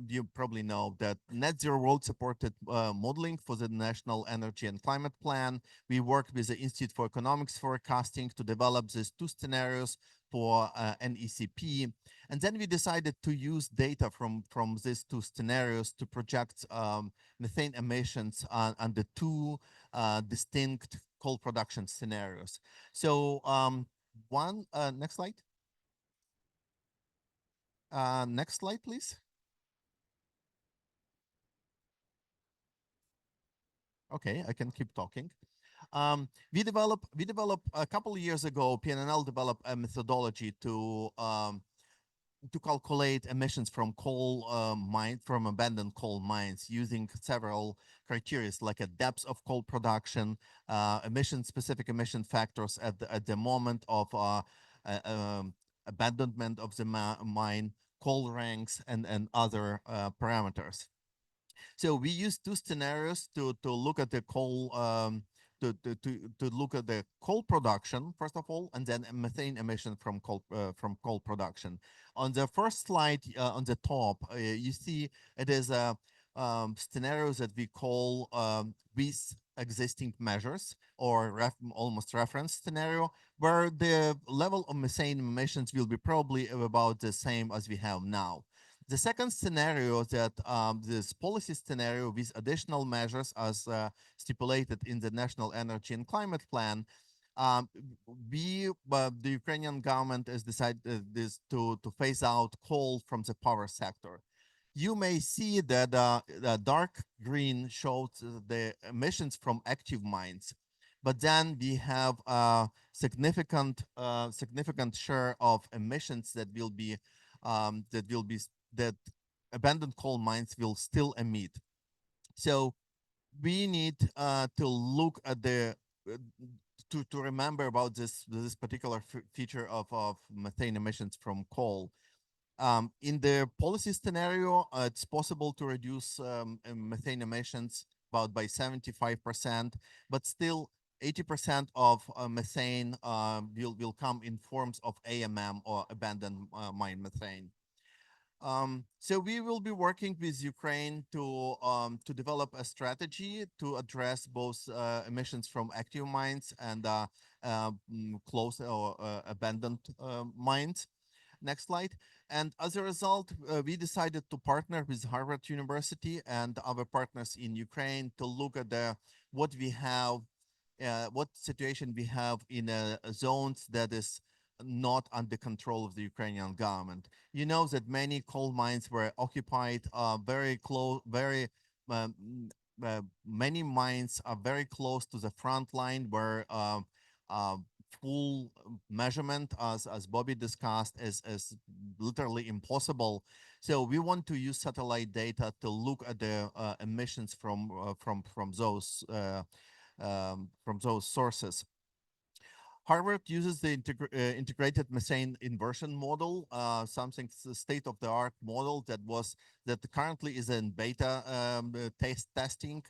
you probably know that net zero world supported modeling for the National Energy and Climate Plan. We worked with the Institute for Economics Forecasting to develop these two scenarios for NECP. And then we decided to use data from these two scenarios to project methane emissions on the two distinct coal production scenarios. So next slide. Next slide, please. Okay, I can keep talking. We developed a couple of years ago, PNNL developed a methodology to calculate emissions from coal from abandoned coal mines using several criteria like a depth of coal production, specific emission factors at the moment of abandonment of the mine, coal ranks, and other parameters. So we use two scenarios to look at the coal to look at the coal production first of all, and then methane emission from coal production. On the first slide on the top, you see it is a scenarios that we call with existing measures, or almost reference scenario, where the level of methane emissions will be probably about the same as we have now. The second scenario, that this policy scenario with additional measures as stipulated in the National Energy and Climate Plan, the Ukrainian government has decided to phase out coal from the power sector. You may see that the dark green shows the emissions from active mines, but then we have a significant share of emissions that abandoned coal mines will still emit. So we need to look at the to remember about this particular feature of methane emissions from coal. In the policy scenario, it's possible to reduce methane emissions about by 75%, but still 80% of methane will come in forms of AMM, or abandoned mine methane. So we will be working with Ukraine to develop a strategy to address both emissions from active mines and close or abandoned mines. Next slide. And as a result, we decided to partner with Harvard University and other partners in Ukraine to look at what we have, what situation we have in zones that is not under control of the Ukrainian government. You know that many coal mines were occupied very close, many mines are very close to the front line, where full measurement, as Bobby discussed, is literally impossible. So we want to use satellite data to look at the emissions from those sources. Harvard uses the integrated methane inversion model, something state-of-the-art model that currently is in beta testing.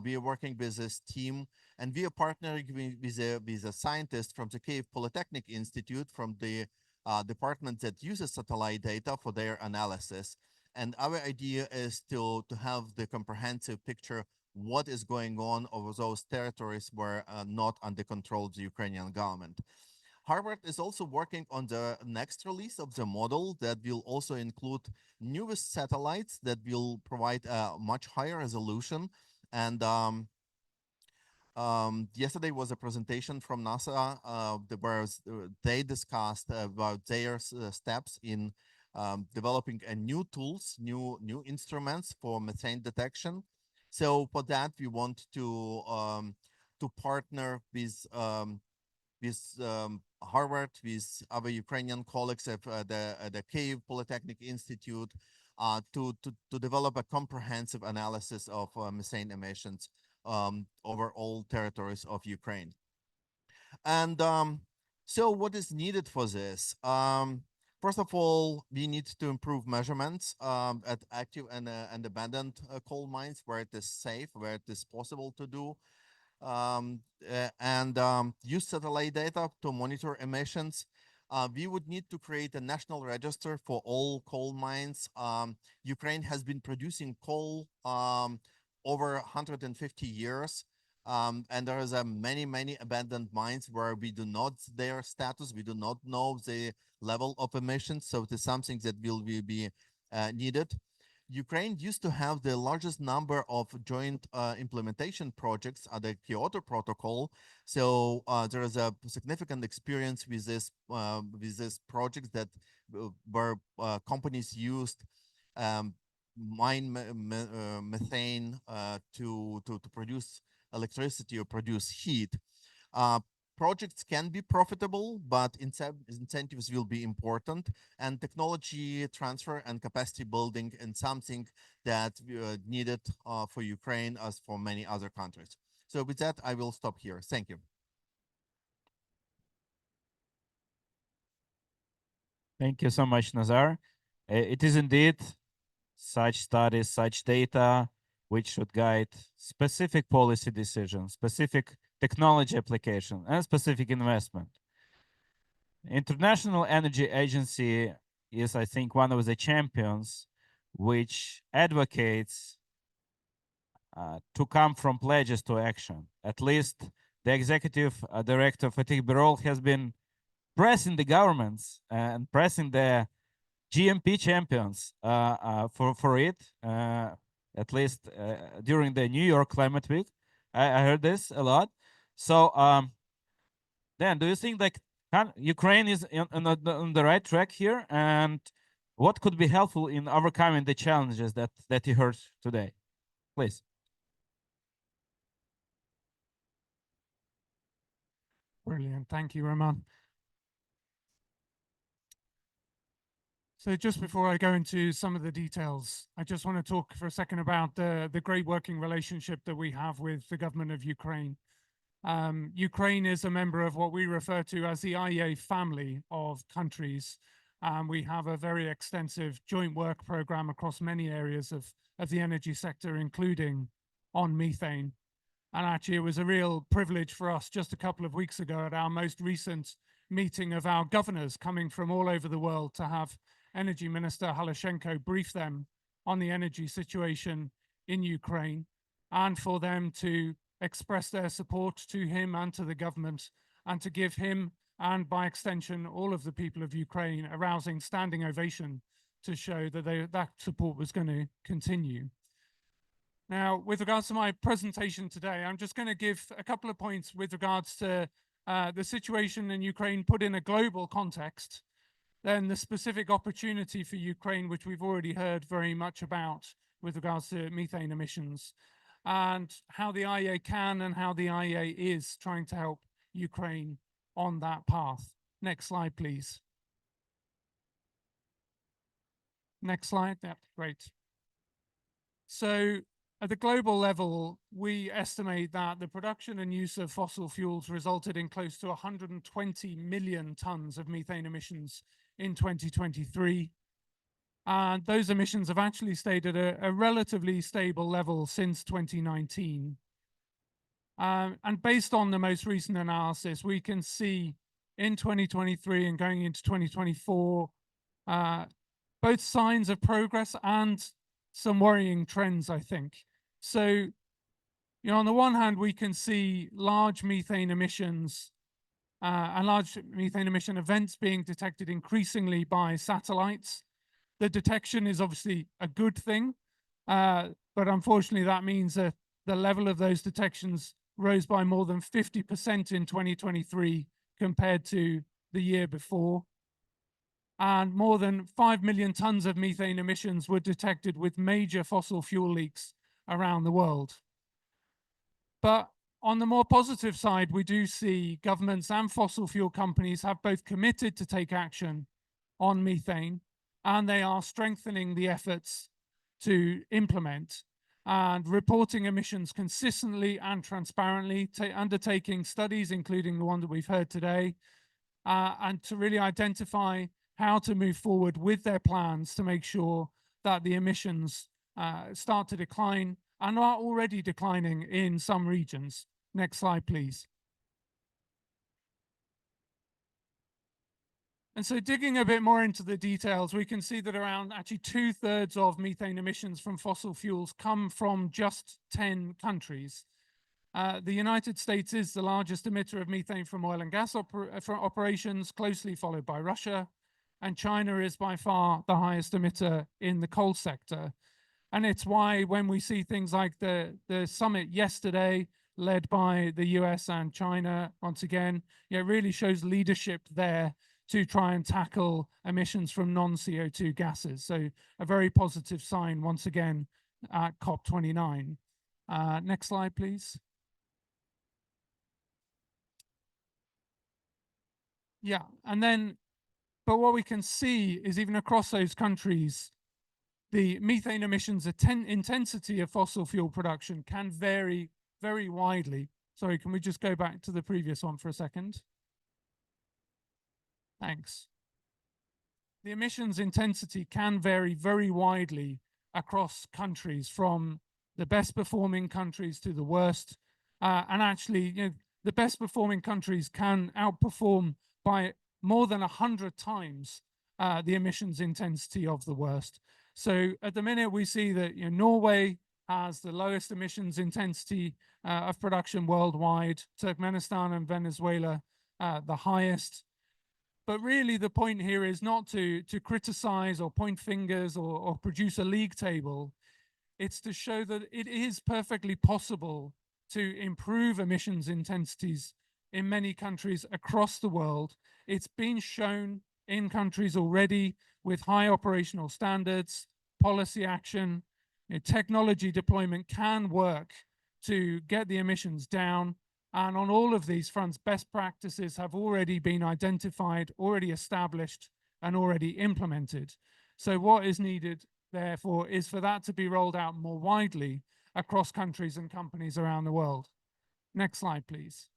We are working with this team, and we are partnering with a scientist from the Kyiv Polytechnic Institute, from the department that uses satellite data for their analysis. And our idea is to have the comprehensive picture what is going on over those territories where not under control of the Ukrainian government. Harvard is also working on the next release of the model that will also include newest satellites that will provide a much higher resolution. And yesterday was a presentation from NASA where they discussed about their steps in developing new tools, new instruments for methane detection. So for that, we want to partner with Harvard, with other Ukrainian colleagues at the Kyiv Polytechnic Institute, to develop a comprehensive analysis of methane emissions over all territories of Ukraine. And so what is needed for this? First of all, we need to improve measurements at active and abandoned coal mines where it is safe, where it is possible to do, and use satellite data to monitor emissions. We would need to create a national register for all coal mines. Ukraine has been producing coal over 150 years. And there is many abandoned mines where we do not their status, we do not know the level of emissions. So it is something that will be needed. Ukraine used to have the largest number of joint implementation projects at the Kyoto Protocol. So there is a significant experience with this project that where companies used methane to produce electricity or produce heat. Projects can be profitable, but incentives will be important, and technology transfer and capacity building and something that needed for Ukraine as for many other countries. So with that, I will stop here. Thank you. Thank you so much, Nazar. It is indeed such studies, such data, which should guide specific policy decisions, specific technology application, and specific investment. International Energy Agency is, I think, one of the champions which advocates to come from pledges to action. At least the executive director, Fatih Birol, has been pressing the governments and pressing the GMP champions for it, at least during the New York Climate Week. I heard this a lot. So Dan, do you think like Ukraine is on the right track here? And what could be helpful in overcoming the challenges that you heard today? Please. Brilliant. Thank you, Roman. So just before I go into some of the details, I just want to talk for a second about the great working relationship that we have with the government of Ukraine. Ukraine is a member of what we refer to as the IEA family of countries. We have a very extensive joint work program across many areas of the energy sector, including on methane. And actually, it was a real privilege for us just a couple of weeks ago at our most recent meeting of our governors coming from all over the world to have Energy Minister Halushenko brief them on the energy situation in Ukraine, and for them to express their support to him and to the government, and to give him, and by extension all of the people of Ukraine, a rousing standing ovation to show that that support was going to continue. Now, with regards to my presentation today, I'm just going to give a couple of points with regards to the situation in Ukraine put in a global context, then the specific opportunity for Ukraine, which we've already heard very much about with regards to methane emissions, and how the IEA can and how the IEA is trying to help Ukraine on that path. Next slide, please. Next slide. Yeah, great. So at the global level, we estimate that the production and use of fossil fuels resulted in close to 120 million tons of methane emissions in 2023. And those emissions have actually stayed at a relatively stable level since 2019. And based on the most recent analysis, we can see in 2023 and going into 2024, both signs of progress and some worrying trends, I think. So, you know, on the one hand, we can see large methane emissions and large methane emission events being detected increasingly by satellites. The detection is obviously a good thing, but unfortunately that means that the level of those detections rose by more than 50% in 2023 compared to the year before. And more than 5 million tons of methane emissions were detected with major fossil fuel leaks around the world. But on the more positive side, we do see governments and fossil fuel companies have both committed to take action on methane, and they are strengthening the efforts to implement and reporting emissions consistently and transparently, undertaking studies, including the one that we've heard today, and to really identify how to move forward with their plans to make sure that the emissions start to decline and are already declining in some regions. Next slide, please. And so digging a bit more into the details, we can see that around actually 2/3 of methane emissions from fossil fuels come from just 10 countries. The United States is the largest emitter of methane from oil and gas operations, closely followed by Russia. And China is by far the highest emitter in the coal sector. And it's why when we see things like the summit yesterday, led by the US and China, once again, it really shows leadership there to try and tackle emissions from non-CO2 gases. So a very positive sign once again at COP29. Next slide, please. Yeah, and then, but what we can see is even across those countries, the methane emissions intensity of fossil fuel production can vary very widely. Sorry, can we just go back to the previous one for a second? Thanks. The emissions intensity can vary very widely across countries, from the best performing countries to the worst. And actually, the best performing countries can outperform by more than 100 times the emissions intensity of the worst. So at the minute, we see that Norway has the lowest emissions intensity of production worldwide. Turkmenistan and Venezuela the highest. But really, the point here is not to criticize or point fingers or produce a league table. It's to show that it is perfectly possible to improve emissions intensities in many countries across the world. It's been shown in countries already with high operational standards, policy action, technology deployment can work to get the emissions down. And on all of these fronts, best practices have already been identified, already established, and already implemented. So what is needed, therefore, is for that to be rolled out more widely across countries and companies around the world. Next slide, please.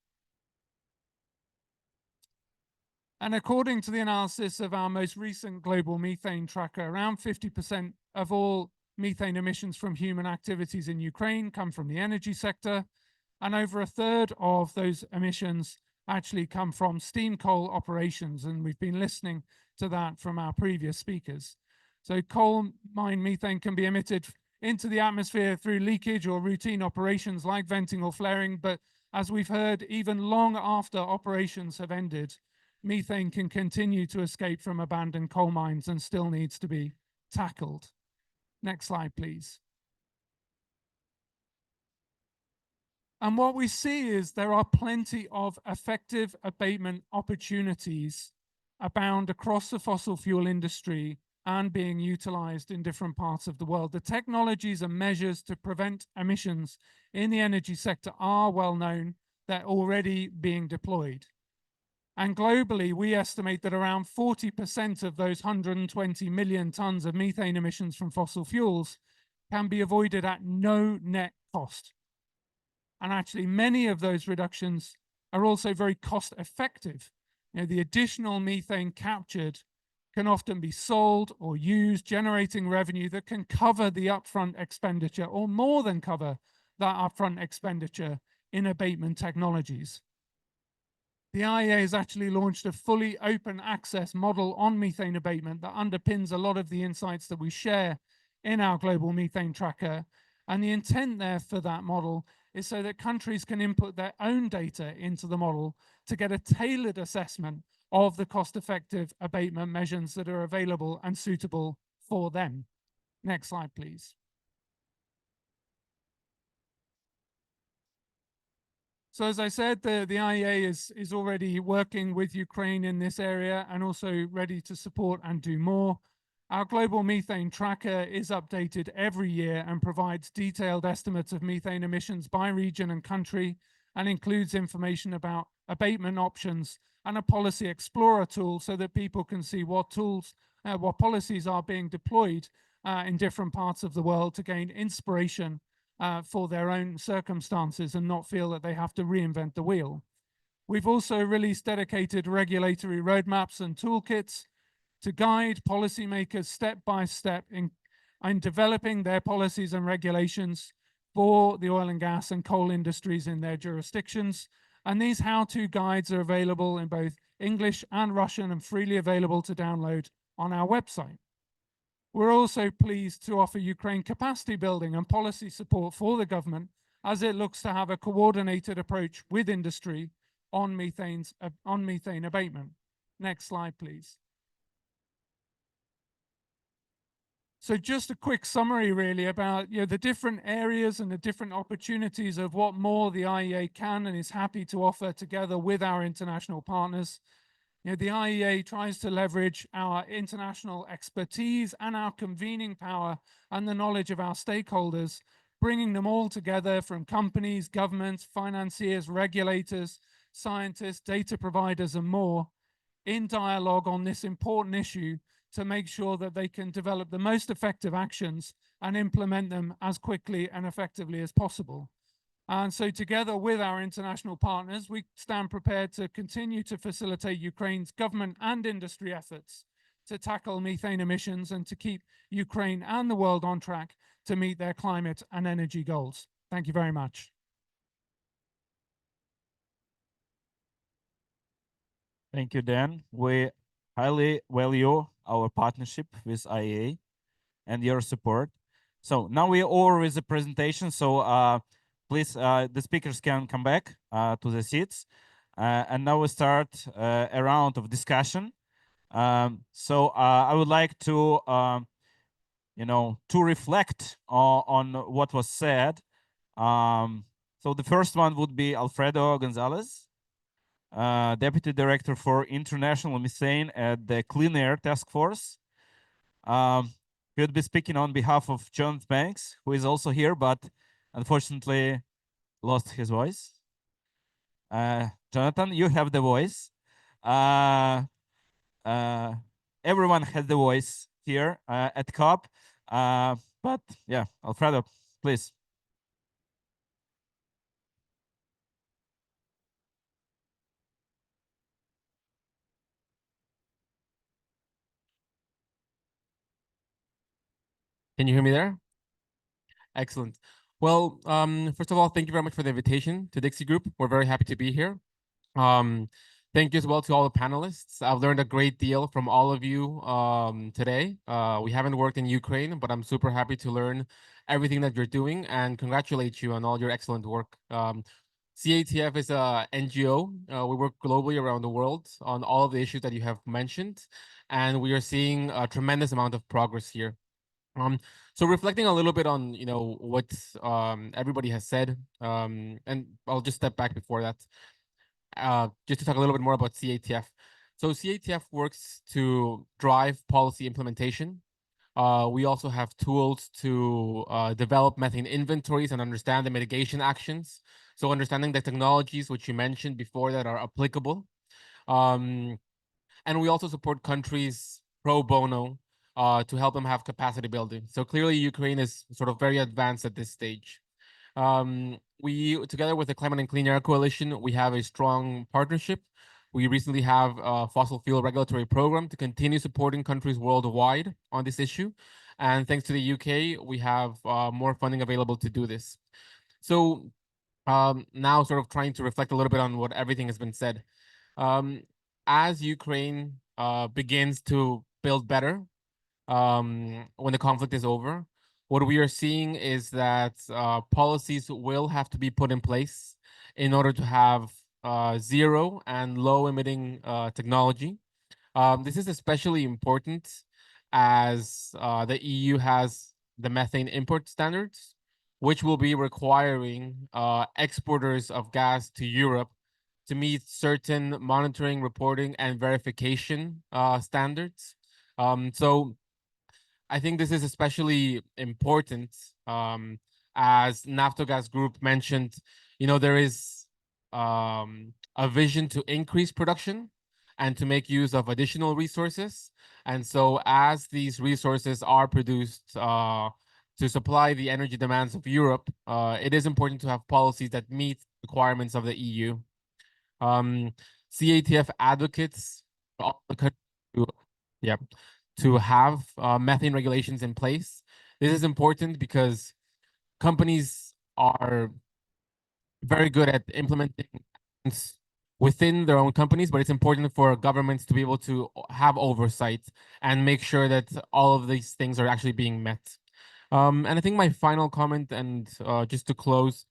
And according to the analysis of our most recent global methane tracker, around 50% of all methane emissions from human activities in Ukraine come from the energy sector. And over 1/3 of those emissions actually come from steam coal operations. And we've been listening to that from our previous speakers. So coal mine methane can be emitted into the atmosphere through leakage or routine operations like venting or flaring. But as we've heard, even long after operations have ended, methane can continue to escape from abandoned coal mines and still needs to be tackled. Next slide, please. And what we see is there are plenty of effective abatement opportunities abound across the fossil fuel industry and being utilized in different parts of the world. The technologies and measures to prevent emissions in the energy sector are well known. They're already being deployed. And globally, we estimate that around 40% of those 120 million tons of methane emissions from fossil fuels can be avoided at no net cost. And actually, many of those reductions are also very cost effective. The additional methane captured can often be sold or used, generating revenue that can cover the upfront expenditure or more than cover that upfront expenditure in abatement technologies. The IEA has actually launched a fully open access model on methane abatement that underpins a lot of the insights that we share in our global methane tracker. And the intent there for that model is so that countries can input their own data into the model to get a tailored assessment of the cost-effective abatement measures that are available and suitable for them. Next slide, please. So as I said, the IEA is already working with Ukraine in this area and also ready to support and do more. Our global methane tracker is updated every year and provides detailed estimates of methane emissions by region and country, and includes information about abatement options and a policy explorer tool so that people can see what policies are being deployed in different parts of the world to gain inspiration for their own circumstances and not feel that they have to reinvent the wheel. We've also released dedicated regulatory roadmaps and toolkits to guide policymakers step by step in developing their policies and regulations for the oil and gas and coal industries in their jurisdictions. And these how-to guides are available in both English and Russian and freely available to download on our website. We're also pleased to offer Ukraine capacity building and policy support for the government as it looks to have a coordinated approach with industry on methane abatement. Next slide, please. So just a quick summary really about the different areas and the different opportunities of what more the IEA can and is happy to offer together with our international partners. The IEA tries to leverage our international expertise and our convening power and the knowledge of our stakeholders, bringing them all together from companies, governments, financiers, regulators, scientists, data providers, and more in dialogue on this important issue to make sure that they can develop the most effective actions and implement them as quickly and effectively as possible. And so together with our international partners, we stand prepared to continue to facilitate Ukraine's government and industry efforts to tackle methane emissions and to keep Ukraine and the world on track to meet their climate and energy goals. Thank you very much. Thank you, Dan. We highly value our partnership with IEA and your support. So now we're over with the presentation. So please, the speakers can come back to the seats. And now we start a round of discussion. So I would like to, to reflect on what was said. So the first one would be Alfredo Gonzalez, Deputy Director for International Methane at the Clean Air Task Force. He would be speaking on behalf of Jonathan Banks, who is also here, but unfortunately lost his voice. Jonathan, you have the voice. Everyone has the voice here at COP. But yeah, Alfredo, please. Can you hear me there? Excellent. Well, first of all, thank you very much for the invitation to DiXi Group. We're very happy to be here. Thank you as well to all the panelists. I've learned a great deal from all of you today. We haven't worked in Ukraine, but I'm super happy to learn everything that you're doing and congratulate you on all your excellent work. CATF is a NGO. We work globally around the world on all of the issues that you have mentioned, and we are seeing a tremendous amount of progress here. So reflecting a little bit on what everybody has said, and I'll just step back before that, just to talk a little bit more about CATF. So CATF works to drive policy implementation. We also have tools to develop methane inventories and understand the mitigation actions. So understanding the technologies which you mentioned before that are applicable. And we also support countries pro bono to help them have capacity building. So clearly Ukraine is sort of very advanced at this stage. We, together with the Climate and Clean Air Coalition, we have a strong partnership. We recently have a fossil fuel regulatory program to continue supporting countries worldwide on this issue. And thanks to the UK, we have more funding available to do this. So now sort of trying to reflect a little bit on what everything has been said. As Ukraine begins to build better when the conflict is over, what we are seeing is that policies will have to be put in place in order to have zero and low emitting technology. This is especially important as the EU has the methane import standards, which will be requiring exporters of gas to Europe to meet certain monitoring, reporting, and verification standards. So I think this is especially important as Naftogaz Group mentioned, there is a vision to increase production and to make use of additional resources. And so as these resources are produced to supply the energy demands of Europe, it is important to have policies that meet requirements of the EU. CATF advocates all the countries to have methane regulations in place. This is important because companies are very good at implementing within their own companies, but it's important for governments to be able to have oversight and make sure that all of these things are actually being met. And I think my final comment, and just to close,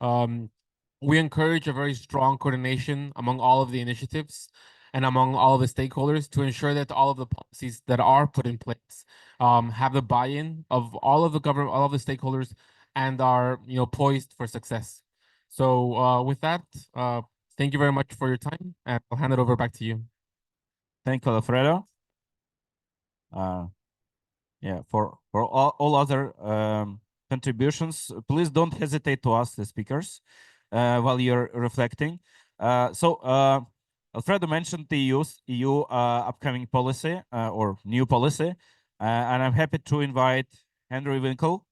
we encourage a very strong coordination among all of the initiatives and among all of the stakeholders to ensure that all of the policies that are put in place have the buy-in of all of the government, all of the stakeholders, and are poised for success. So with that, thank you very much for your time, and I'll hand it over back to you. Thank you, Alfredo. Yeah, for all other contributions, please don't hesitate to ask the speakers while you're reflecting. Alfredo mentioned the EU upcoming policy or new policy, and I'm happy to invite Henry Winkle,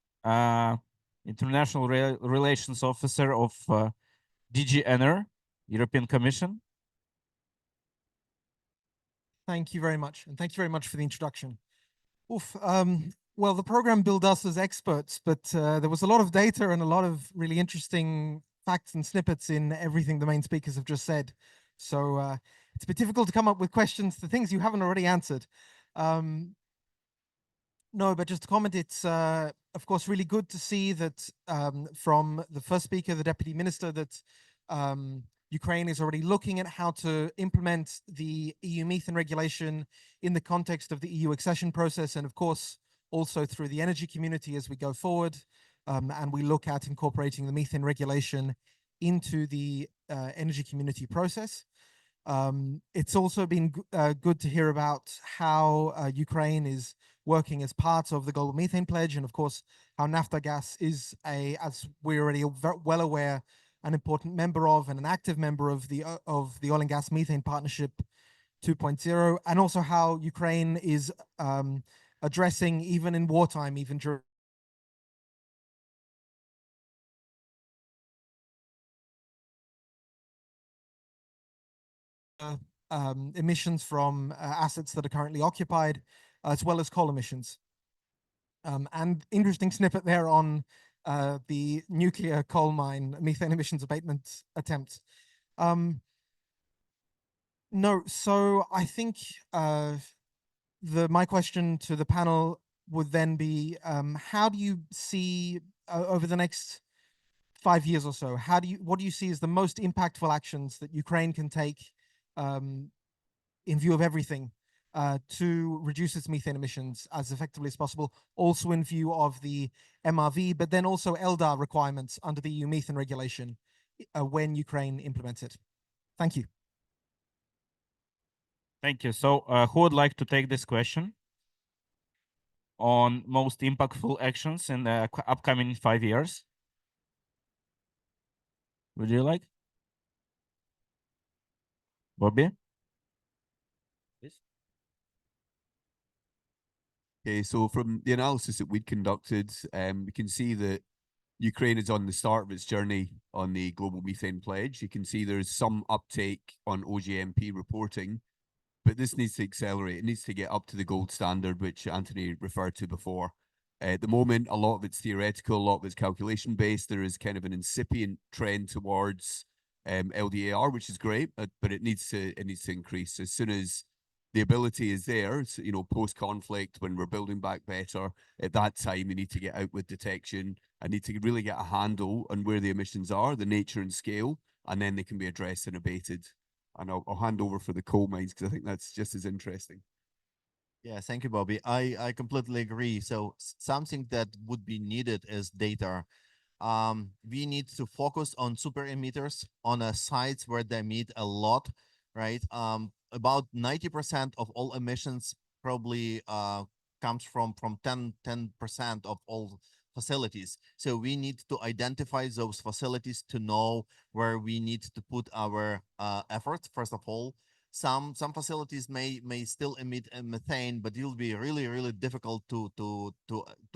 International Relations Officer of DG Ener, European Commission. Thank you very much. And thank you very much for the introduction. Oof, well, the program billed us as experts, but there was a lot of data and a lot of really interesting facts and snippets in everything the main speakers have just said. So it's a bit difficult to come up with questions to things you haven't already answered. No, but just to comment, it's of course really good to see that from the first speaker, the Deputy Minister, that Ukraine is already looking at how to implement the EU methane regulation in the context of the EU accession process, and of course also through the energy community as we go forward, and we look at incorporating the methane regulation into the energy community process. It's also been good to hear about how Ukraine is working as part of the Global Methane Pledge, and of course how Naftogaz is as we're already well aware, an important member of and an active member of the Oil and Gas Methane Partnership 2.0, and also how Ukraine is addressing, even in wartime, even during emissions from assets that are currently occupied, as well as coal emissions. And interesting snippet there on the nuclear coal mine methane emissions abatement attempts. No, so I think my question to the panel would then be, how do you see over the next 5 years or so, what do you see as the most impactful actions that Ukraine can take in view of everything to reduce its methane emissions as effectively as possible, also in view of the MRV, but then also LDAR requirements under the EU methane regulation when Ukraine implements it? Thank you. Thank you. So who would like to take this question on most impactful actions in the upcoming 5 years? Would you like? Bobby? Okay, so from the analysis that we'd conducted, we can see that Ukraine is on the start of its journey on the Global Methane Pledge. You can see there's some uptake on OGMP reporting, but this needs to accelerate. It needs to get up to the gold standard, which Anthony referred to before. At the moment, a lot of it's theoretical, a lot of it's calculation-based. There is kind of an incipient trend towards LDAR, which is great, but it needs to increase. As soon as the ability is there, so, post-conflict, when we're building back better, at that time, we need to get out with detection. I need to really get a handle on where the emissions are, the nature and scale, and then they can be addressed and abated. And I'll hand over for the coal mines, because I think that's just as interesting. Yeah, thank you, Bobby. I completely agree. So something that would be needed is data. We need to focus on super emitters on sites where they emit a lot, right? About 90% of all emissions probably comes from 10% of all facilities. So we need to identify those facilities to know where we need to put our efforts. First of all, some facilities may still emit methane, but it will be really difficult to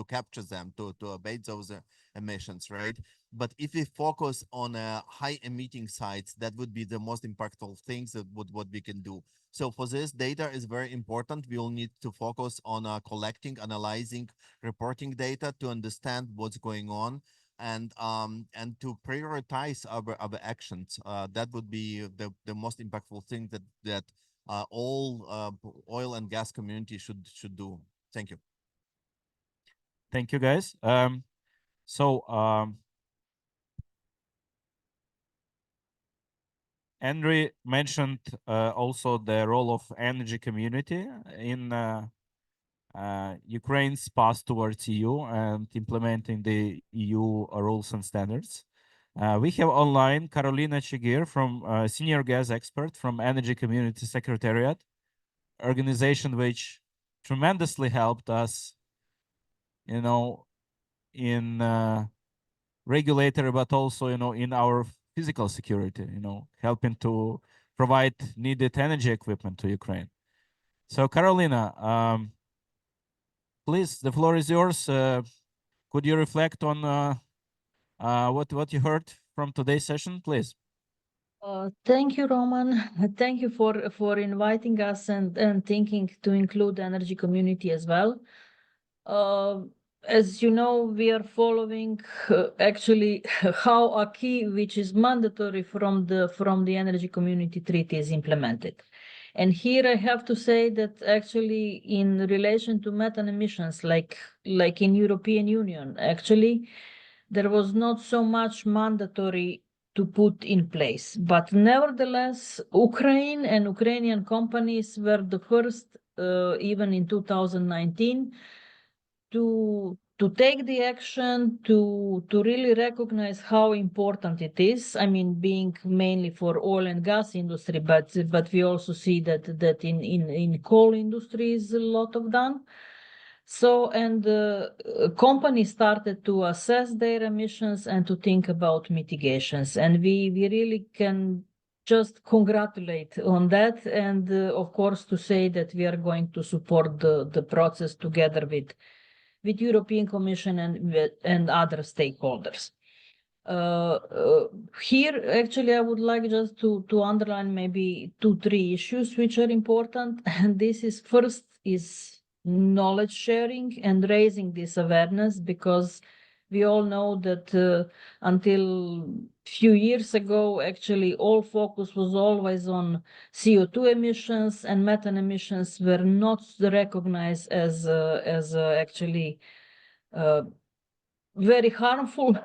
capture them, to abate those emissions, right? But if we focus on high emitting sites, that would be the most impactful things that what we can do. So for this, data is very important. We will need to focus on collecting, analyzing, reporting data to understand what's going on. and to prioritize our actions. That would be the most impactful thing that all oil and gas community should do. Thank you. Thank you, guys. Henry mentioned also the role of energy community in Ukraine's path towards EU and implementing the EU rules and standards. We have online Karolina Chigir from senior gas expert from Energy Community Secretariat, organization which tremendously helped us, you know, in regulatory, but also, you know, in our physical security, you know, helping to provide needed energy equipment to Ukraine. So Karolina, please, the floor is yours. Could you reflect on what you heard from today's session, please? Thank you, Roman. Thank you for inviting us and thinking to include the energy community as well. As you know, we are following actually how a key which is mandatory from the energy community treaty is implemented. And here I have to say that actually in relation to methane emissions, like in European Union, actually there was not so much mandatory to put in place. But nevertheless, Ukraine and Ukrainian companies were the first, even in 2019, to take the action to really recognize how important it is. I mean, being mainly for oil and gas industry, but we also see that in coal industry is a lot of done. So, and companies started to assess their emissions and to think about mitigations. And we really can just congratulate on that. And of course, to say that we are going to support the process together with European Commission and other stakeholders. Here, actually, I would like just to underline maybe 2-3 issues which are important. And this is first is knowledge sharing and raising this awareness, because we all know that until few years ago, actually, all focus was always on CO2 emissions, and methane emissions were not recognized as actually very harmful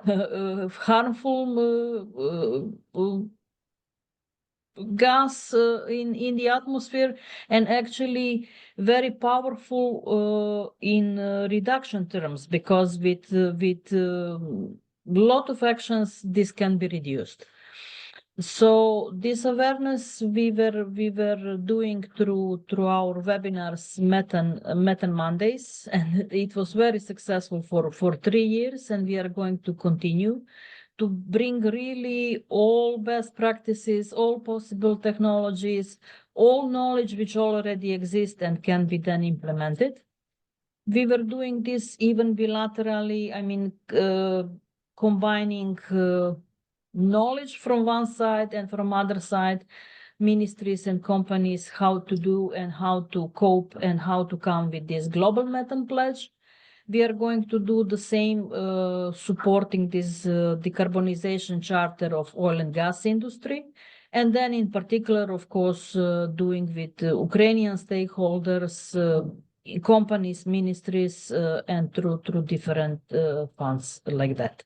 gas in the atmosphere, and actually very powerful in reduction terms, because with lot of actions this can be reduced. So this awareness we were doing through our webinars, methane Mondays, and it was very successful for 3 years, and we are going to continue to bring really all best practices, all possible technologies, all knowledge which already exists and can be then implemented. We were doing this even bilaterally, I mean, combining knowledge from one side and from other side, ministries and companies, how to do and how to cope and how to come with this global methane pledge. We are going to do the same, supporting this decarbonization charter of oil and gas industry. And then in particular, of course, doing with Ukrainian stakeholders, companies, ministries, and through different funds like that.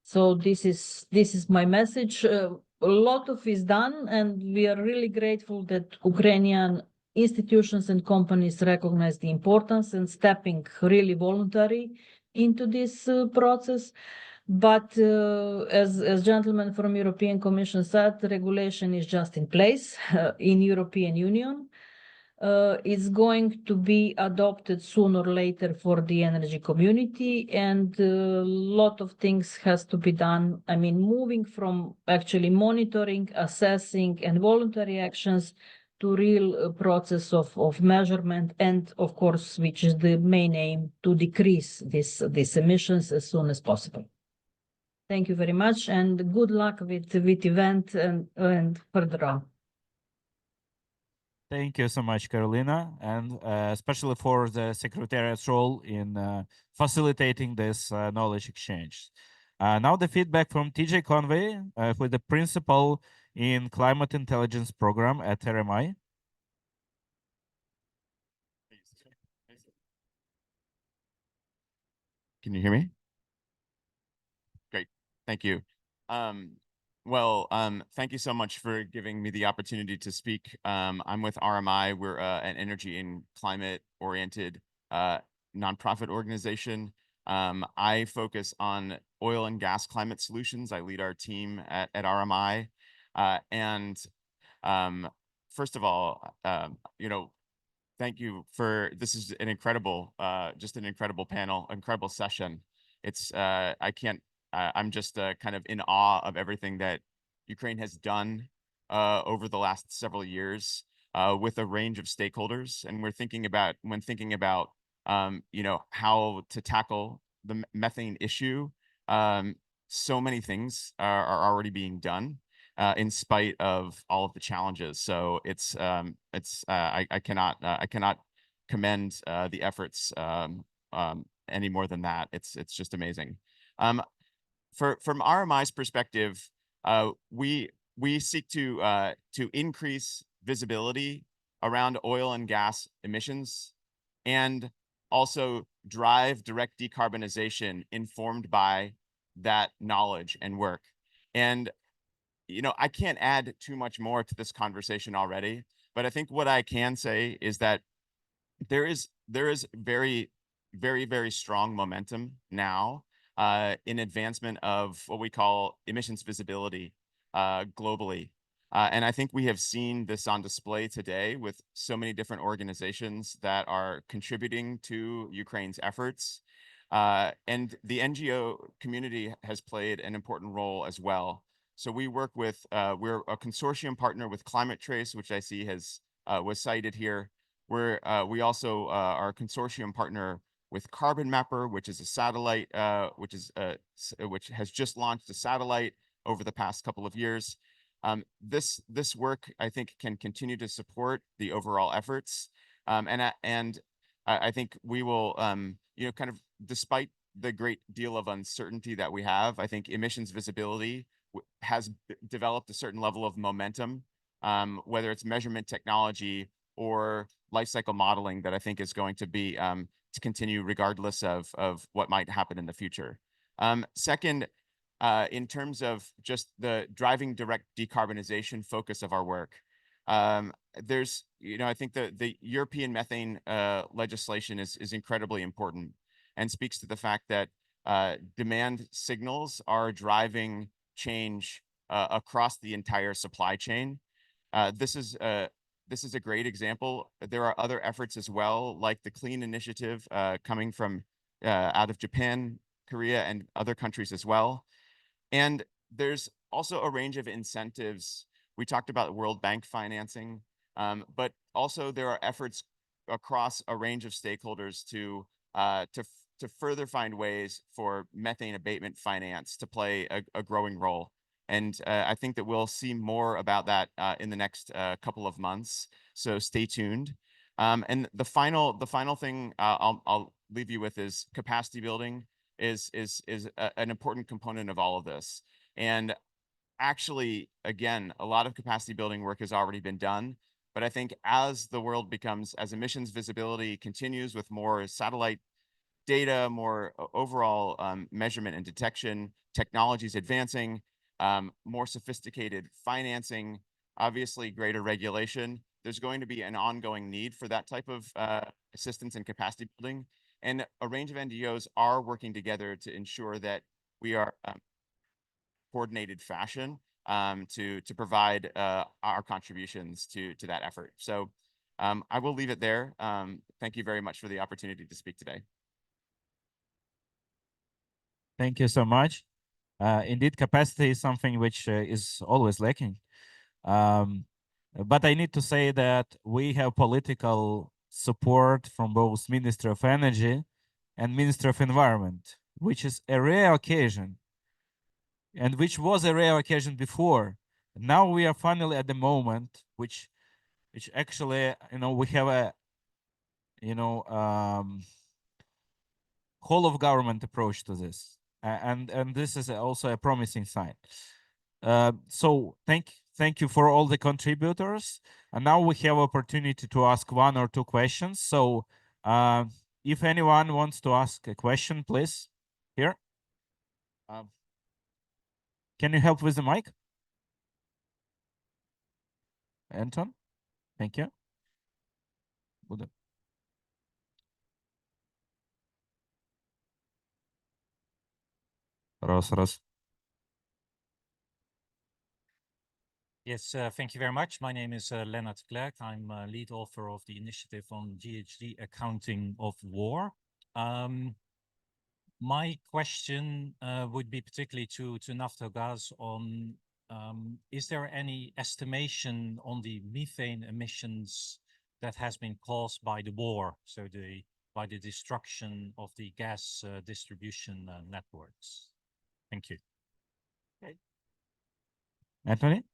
So this is my message. A lot of is done, and we are really grateful that Ukrainian institutions and companies recognize the importance and stepping really voluntary into this process. But as gentlemen from European Commission said, the regulation is just in place in European Union. It's going to be adopted sooner or later for the energy community, and a lot of things has to be done. I mean, moving from actually monitoring, assessing, and voluntary actions to real process of measurement, and of course, which is the main aim, to decrease these emissions as soon as possible. Thank you very much, and good luck with event and further on. Thank you so much, Karolina, and especially for the Secretariat's role in facilitating this knowledge exchange. Now the feedback from TJ Conway, who is the principal in Climate Intelligence Program at RMI. Can you hear me? Great, thank you. Thank you so much for giving me the opportunity to speak. I'm with RMI. We're an energy and climate-oriented nonprofit organization. I focus on oil and gas climate solutions. I lead our team at RMI. First of all, thank you for, this is an incredible, just an incredible panel, incredible session. It's, I'm just kind of in awe of everything that Ukraine has done over the last several years with a range of stakeholders. And we're thinking about, when thinking about, how to tackle the methane issue, so many things are already being done in spite of all of the challenges. So I cannot commend the efforts any more than that. It's just amazing. From RMI's perspective, we seek to increase visibility around oil and gas emissions and also drive direct decarbonization informed by that knowledge and work. And I can't add too much more to this conversation already, but I think what I can say is that there is very, very, very strong momentum now in advancement of what we call emissions visibility globally. And I think we have seen this on display today with so many different organizations that are contributing to Ukraine's efforts. And the NGO community has played an important role as well. So we work with, we're a consortium partner with Climate Trace, which I see was cited here. We also are a consortium partner with Carbon Mapper, which is a satellite, which has just launched a satellite over the past couple of years. This work, I think, can continue to support the overall efforts. I think we will, kind of, despite the great deal of uncertainty that we have, I think emissions visibility has developed a certain level of momentum, whether it's measurement technology or life cycle modeling that I think is going to be to continue regardless of what might happen in the future. Second, in terms of just the driving direct decarbonization focus of our work, there's, I think the European methane legislation is incredibly important and speaks to the fact that demand signals are driving change across the entire supply chain. This is a great example. There are other efforts as well, like the Clean Initiative coming from out of Japan, Korea, and other countries as well. And there's also a range of incentives. We talked about World Bank financing, but also there are efforts across a range of stakeholders to further find ways for methane abatement finance to play a growing role. And I think that we'll see more about that in the next couple of months. So stay tuned. And the final thing I'll leave you with is capacity building is an important component of all of this. And actually, again, a lot of capacity building work has already been done. But I think as the world becomes, as emissions visibility continues with more satellite data, more overall measurement and detection, technologies advancing, more sophisticated financing, obviously greater regulation, there's going to be an ongoing need for that type of assistance and capacity building. And a range of NGOs are working together to ensure that we are coordinated fashion to provide our contributions to that effort. So I will leave it there. Thank you very much for the opportunity to speak today. Thank you so much. Indeed, capacity is something which is always lacking. But I need to say that we have political support from both Ministry of Energy and Ministry of Environment, which is a rare occasion, and which was a rare occasion before. Now we are finally at the moment which actually, we have a, whole of government approach to this. and this is also a promising sign. So thank you for all the contributors. And now we have opportunity to ask 1 or 2 questions. So if anyone wants to ask a question, please, here. Can you help with the mic? Anton, thank you. Буде. Раз. Yes, thank you very much. My name is Lennart Klerk. I'm lead author of the initiative on GHG accounting of war. My question would be particularly to Naftogaz on, is there any estimation on the methane emissions that has been caused by the war? So by the destruction of the gas distribution networks. Thank you. Anthony?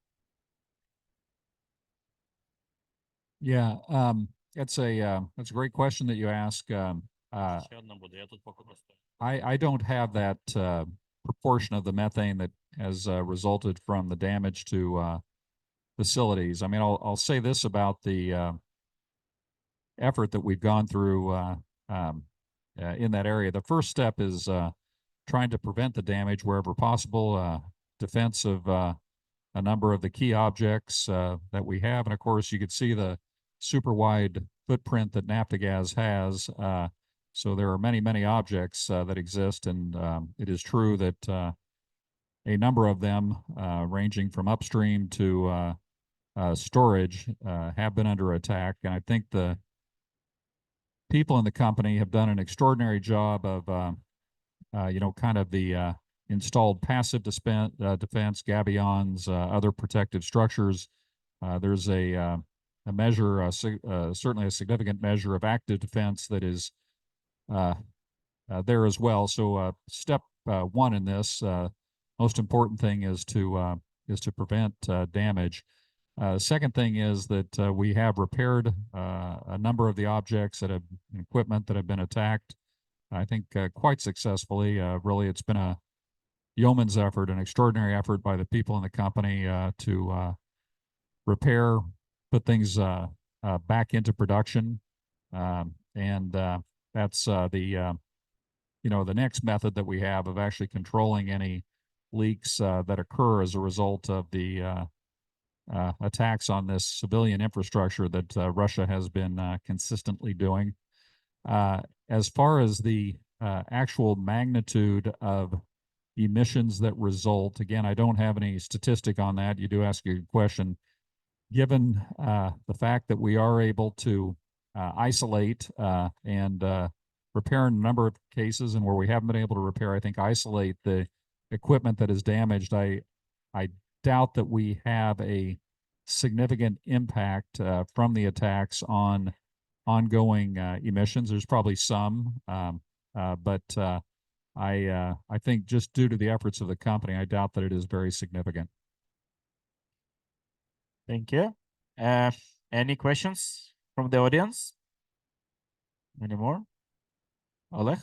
Yeah, it's a great question that you ask. I don't have that proportion of the methane that has resulted from the damage to facilities. I mean, I'll say this about the effort that we've gone through in that area. The first step is trying to prevent the damage wherever possible, defense of a number of the key objects that we have. And of course, you could see the super wide footprint that Naftogaz has. So there are many, many objects that exist. And it is true that a number of them, ranging from upstream to storage, have been under attack. And I think the people in the company have done an extraordinary job of, kind of the installed passive defense, gabions, other protective structures. There's a measure, certainly a significant measure of active defense that is there as well. So step 1 in this, most important thing is to prevent damage. Second thing is that we have repaired a number of the objects that have equipment that have been attacked. I think quite successfully. Really, it's been a yeoman's effort, an extraordinary effort by the people in the company to repair, put things back into production, and that's the next method that we have of actually controlling any leaks that occur as a result of the attacks on this civilian infrastructure that Russia has been consistently doing. As far as the actual magnitude of emissions that result, again, I don't have any statistic on that. You do ask a good question. Given the fact that we are able to isolate and repair in a number of cases, and where we haven't been able to repair, I think isolate the equipment that is damaged, I doubt that we have a significant impact from the attacks on ongoing emissions. There's probably some, but I think just due to the efforts of the company, I doubt that it is very significant. Thank you. Any questions from the audience? Any more? Oleg?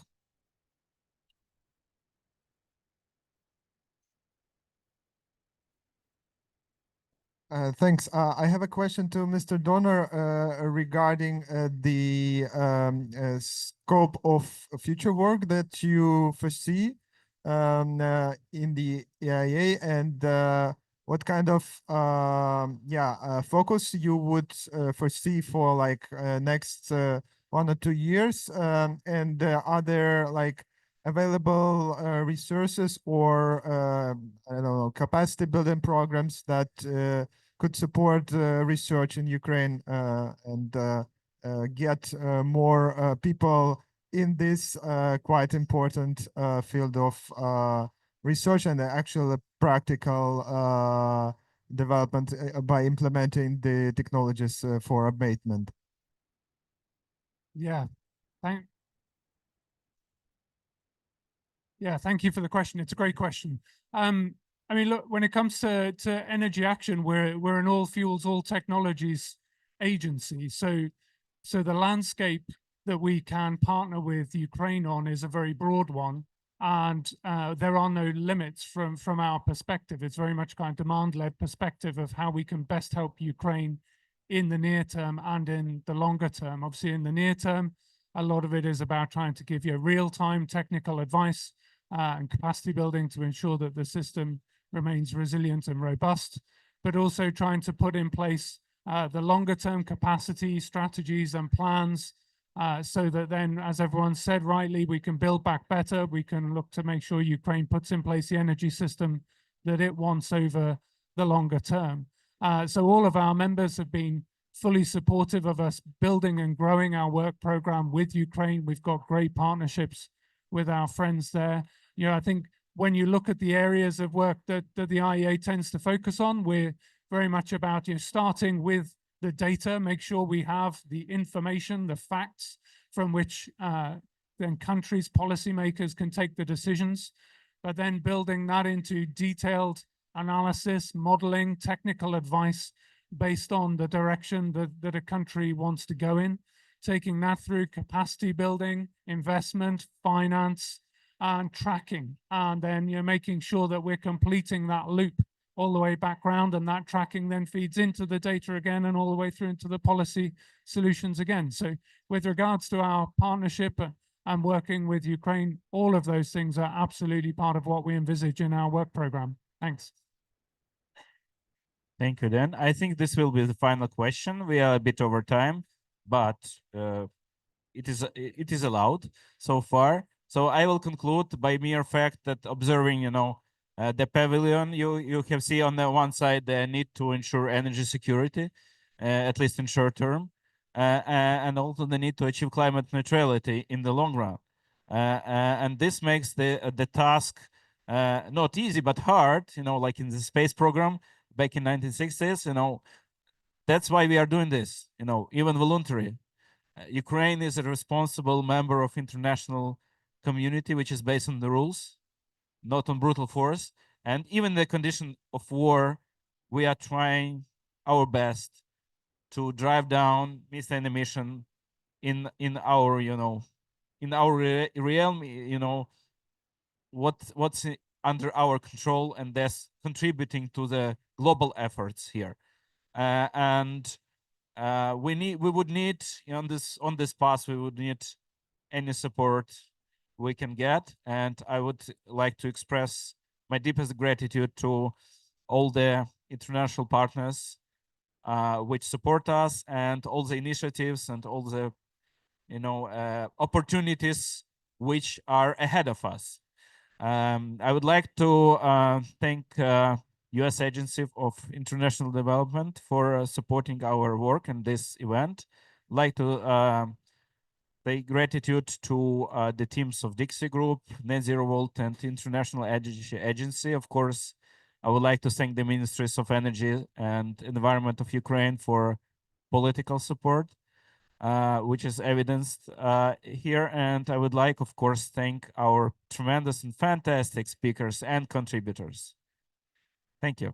Thanks. I have a question to Mr. Donner regarding the scope of future work that you foresee in the EIA, and what kind of focus you would foresee for like next 1 or 2 years, and are there like available resources or I don't know, capacity building programs that could support research in Ukraine and get more people in this quite important field of research and actual practical development by implementing the technologies for abatement? Yeah, thank you for the question. It's a great question. I mean, look, when it comes to energy action, we're an all fuels, all technologies agency. So the landscape that we can partner with Ukraine on is a very broad one. And there are no limits from our perspective. It's very much kind of demand-led perspective of how we can best help Ukraine in the near term and in the longer term. Obviously, in the near term, a lot of it is about trying to give you real-time technical advice and capacity building to ensure that the system remains resilient and robust, but also trying to put in place the longer-term capacity strategies and plans so that then, as everyone said rightly, we can build back better. We can look to make sure Ukraine puts in place the energy system that it wants over the longer term. So all of our members have been fully supportive of us building and growing our work program with Ukraine. We've got great partnerships with our friends there. You know, I think when you look at the areas of work that the IEA tends to focus on, we're very much about starting with the data, make sure we have the information, the facts from which then countries, policymakers can take the decisions, but then building that into detailed analysis, modeling, technical advice based on the direction that a country wants to go in, taking that through capacity building, investment, finance, and tracking, and then making sure that we're completing that loop all the way back round, and that tracking then feeds into the data again and all the way through into the policy solutions again. So with regards to our partnership and working with Ukraine, all of those things are absolutely part of what we envisage in our work program. Thanks. Thank you, Dan. I think this will be the final question. We are a bit over time, but it is allowed so far. So I will conclude by mere fact that observing, the pavilion, you have seen on the one side the need to ensure energy security, at least in short term, and also the need to achieve climate neutrality in the long run. And this makes the task not easy but hard. Like in the space program back in 1960s. That's why we are doing this. Even voluntary. Ukraine is a responsible member of international community, which is based on the rules, not on brutal force. And even in the condition of war, we are trying our best to drive down methane emission in our realm, what's under our control, and thus contributing to the global efforts here. And we would need on this path, we would need any support we can get. And I would like to express my deepest gratitude to all the international partners which support us, and all the initiatives and all the opportunities which are ahead of us. I would like to thank U.S. Agency of International Development for supporting our work in this event. I'd like to pay gratitude to the teams of DiXi Group, Net Zero World, and International Energy Agency. Of course, I would like to thank the Ministries of Energy and Environment of Ukraine for political support, which is evidenced here. And I would like, of course, thank our tremendous and fantastic speakers and contributors. Thank you.